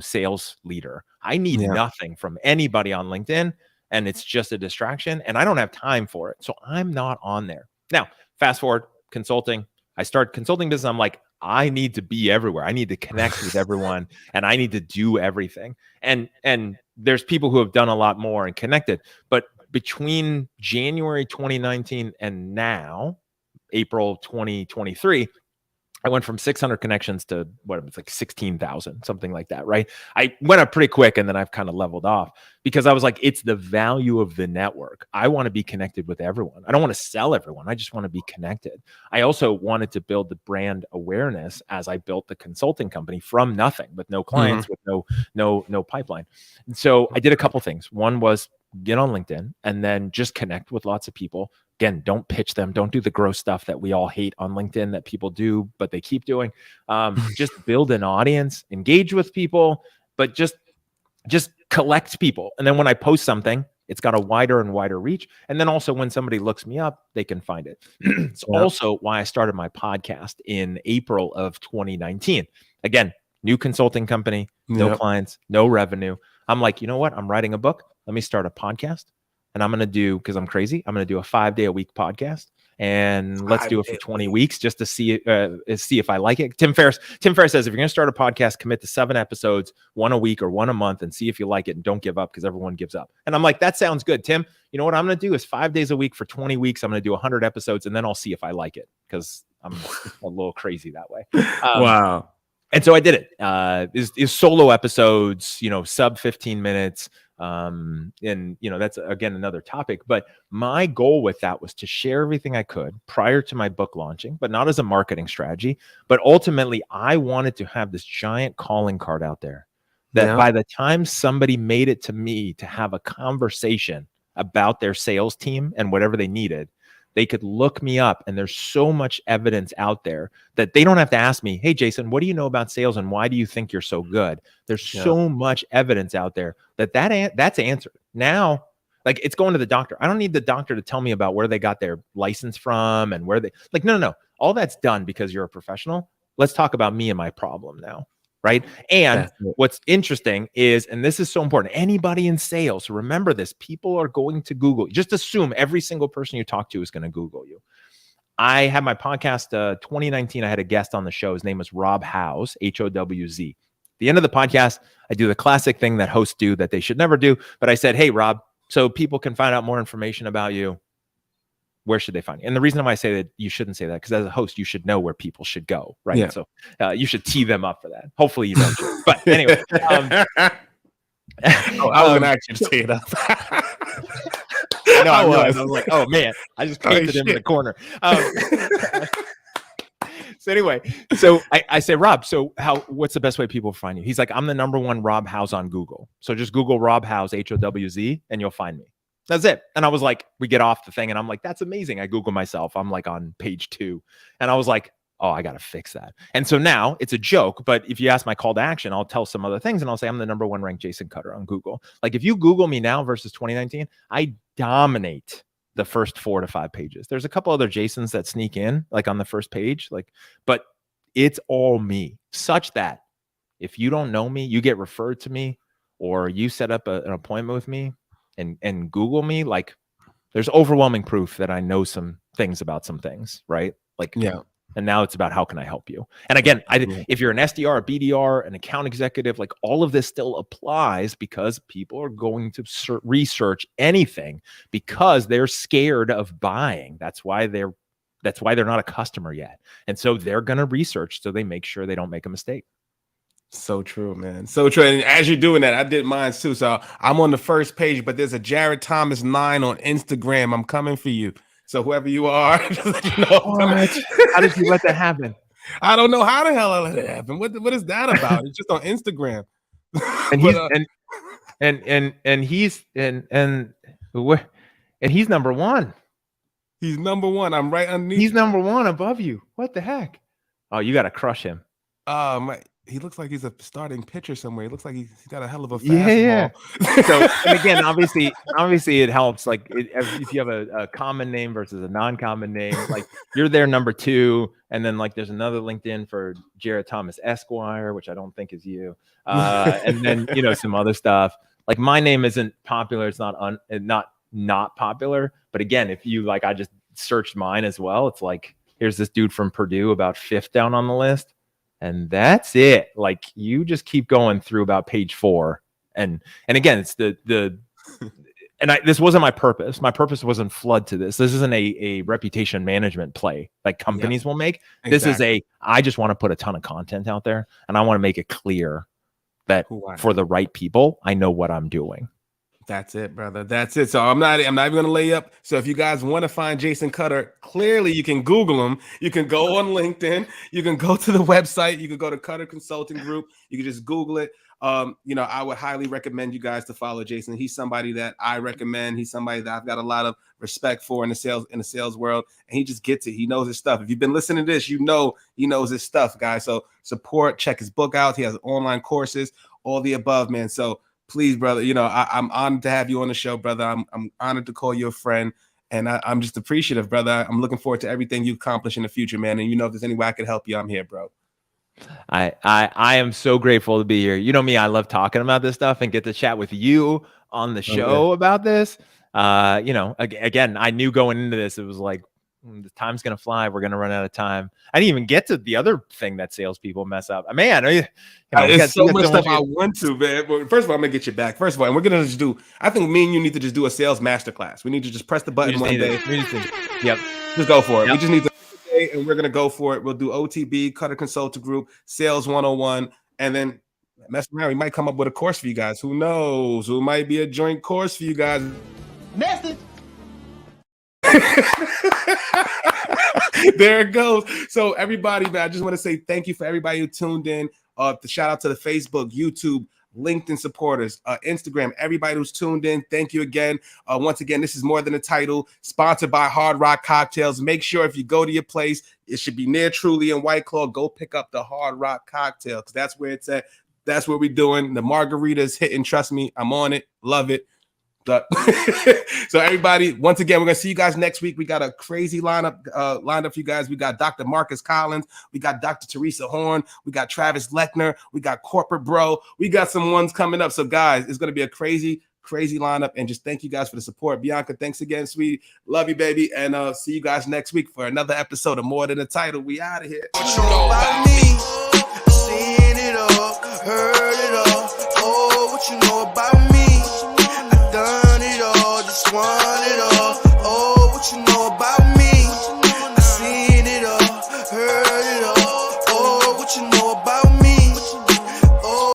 sales leader. I need nothing from anybody on LinkedIn. And it's just a distraction and I don't have time for it. So I'm not on there. Now, fast forward, consulting. I start consulting business. I'm like, I need to be everywhere. I need to connect with everyone and I need to do everything. And there's people who have done a lot more and connected. But between January 2019 and now, April 2023, I went from 600 connections to it's like 16,000, something like that, right? I went up pretty quick and then I've kind of leveled off because I was like, it's the value of the network. I want to be connected with everyone. I don't want to sell everyone. I just want to be connected. I also wanted to build the brand awareness as I built the consulting company from nothing, with no clients, with no pipeline. And so I did a couple things. One was get on LinkedIn and then just connect with lots of people. Again, don't pitch them. Don't do the gross stuff that we all hate on LinkedIn that people do, but they keep doing. Just build an audience, engage with people, but just collect people. And then when I post something, it's got a wider and wider reach. And then also when somebody looks me up, they can find it. It's also why I started my podcast in April of 2019. Again, new consulting company, no clients, no revenue. I'm like, you know what? I'm writing a book. Let me start a podcast. And I'm going to do, because I'm crazy, I'm going to do a 5-day-a-week podcast. And let's do it for 20 weeks just to see if I like it. Tim Ferriss says, if you're going to start a podcast, commit to 7 episodes, 1 a week or 1 a month, and see if you like it and don't give up, because everyone gives up. And I'm like, that sounds good, Tim. You know what I'm going to do is 5 days a week for 20 weeks. I'm going to do 100 episodes and then I'll see if I like it, because I'm a little crazy that way. Wow. And so I did it. Is solo episodes, sub 15 minutes. And that's again another topic, but my goal with that was to share everything I could prior to my book launching, but not as a marketing strategy. But ultimately I wanted to have this giant calling card out there that by the time somebody made it to me to have a conversation about their sales team and whatever they needed, they could look me up, and there's so much evidence out there that they don't have to ask me, hey, Jason, what do you know about sales and why do you think you're so good? There's so much evidence out there that's answered. Now, like, it's going to the doctor. I don't need the doctor to tell me about where they got their license from and where they, like, no. All that's done because you're a professional. Let's talk about me and my problem now. right? And That's it. what's interesting is, and this is so important, anybody in sales, remember this, people are going to Google. Just assume every single person you talk to is going to Google you. I had my podcast, 2019, I had a guest on the show. His name was Rob Howes, Howz. At the end of the podcast, I do the classic thing that hosts do that they should never do. But I said, hey, Rob, so people can find out more information about you, where should they find you? And the reason why I say that you shouldn't say that, because as a host, you should know where people should go, right? Yeah. So you should tee them up for that. Hopefully you don't. But anyway. I was going to actually tee it up. I know I was like, oh man, I just painted him in the corner. So anyway, so I say, Rob, so what's the best way people find you? He's like, I'm the #1 Rob Howes on Google. So just Google Rob Howes, Howz, and you'll find me. That's it. And I was like, we get off the thing and I'm like, that's amazing. I Google myself. I'm like on page 2. And I was like, oh, I got to fix that. And so now it's a joke, but if you ask my call to action, I'll tell some other things and I'll say, I'm the #1 ranked Jason Cutter on Google. Like if you Google me now versus 2019, I dominate the first 4 to 5 pages. There's a couple other Jasons that sneak in like on the first page, but it's all me, such that if you don't know me, you get referred to me or you set up an appointment with me and Google me, like there's overwhelming proof that I know some things about some things, right? Like, yeah. And now it's about how can I help you? And again, if you're an SDR, a BDR, an account executive, like all of this still applies because people are going to research anything because they're scared of buying. That's why they're not a customer yet. And so they're going to research so they make sure they don't make a mistake. So true, man. So true. And as you're doing that, I did mine too. So I'm on the first page, but there's a Jarrett Thomas 9 on Instagram. I'm coming for you. So whoever you are, just let you know. How did you let that happen? I don't know how the hell I let it happen. What is that about? It's just on Instagram. And he's he's #1. He's #1. I'm right underneath. He's #1 above you. What the heck? Oh, you got to crush him. He looks like he's a starting pitcher somewhere. He looks like he's got a hell of a fastball. Yeah. So and again, obviously it helps. Like if you have a common name versus a non-common name, like you're there #2, and then like there's another LinkedIn for Jarrett Thomas Esquire, which I don't think is you. And then some other stuff. Like my name isn't popular. It's not popular. But again, if you like, I just searched mine as well. It's like here's this dude from Purdue, about 5th down on the list. And that's it. Like you just keep going through about page 4. And again, it's this wasn't my purpose. My purpose wasn't flood to this. This isn't a reputation management play like companies will make. This is I just want to put a ton of content out there and I want to make it clear that for the right people, I know what I'm doing. That's it, brother. That's it. So I'm not even going to lay up. So if you guys want to find Jason Cutter, clearly you can Google him. You can go on LinkedIn. You can go to the website. You can go to Cutter Consulting Group. You can just Google it. I would highly recommend you guys to follow Jason. He's somebody that I recommend. He's somebody that I've got a lot of respect for in the sales world, and he just gets it. He knows his stuff. If you've been listening to this, he knows his stuff, guys. So support, check his book out. He has online courses, all the above, man. So please, brother, I'm honored to have you on the show, brother. I'm honored to call you a friend, and I'm just appreciative, brother. I'm looking forward to everything you accomplish in the future, man. And if there's any way I can help you, I'm here, bro. I am so grateful to be here. You know me, I love talking about this stuff and get to chat with you on the show about this. Again, I knew going into this, it was like, the time's going to fly. We're going to run out of time. I didn't even get to the other thing that salespeople mess up. Man, there's so much stuff I want to, man. But first of all, I'm going to get you back. First of all, and we're going to just I think me and you need to just do a sales masterclass. We need to just press the button one day. Yep. Just go for it. Yep. We just need to, and we're going to go for it. We'll do OTB, Cutter Consulting Group, Sales 101, and then mess around. We might come up with a course for you guys. Who knows? It might be a joint course for you guys. Message. There it goes. So everybody, man, I just want to say thank you for everybody who tuned in. Shout out to the Facebook, YouTube, LinkedIn supporters, Instagram, everybody who's tuned in. Thank you again. Once again, this is More Than a Title, sponsored by Hard Rock Cocktails. Make sure if you go to your place, it should be near Truly and White Claw. Go pick up the Hard Rock Cocktail because that's where it's at. That's what we're doing. The margarita is hitting. Trust me, I'm on it. Love it. So everybody, once again, we're gonna see you guys next week. We got a crazy lineup lined up for you guys. We got Dr. Marcus Collins, we got Dr. Teresa Horn, we got Travis Lechner, we got Corporate Bro, we got some ones coming up. So guys, it's gonna be a crazy lineup, and just thank you guys for the support. Bianca, thanks again, sweetie. Love you, baby, and see you guys next week for another episode of More Than a Title. We out of here. What you know about me? Seen it all, heard it all. Oh, what you know about me? I done it all, just one.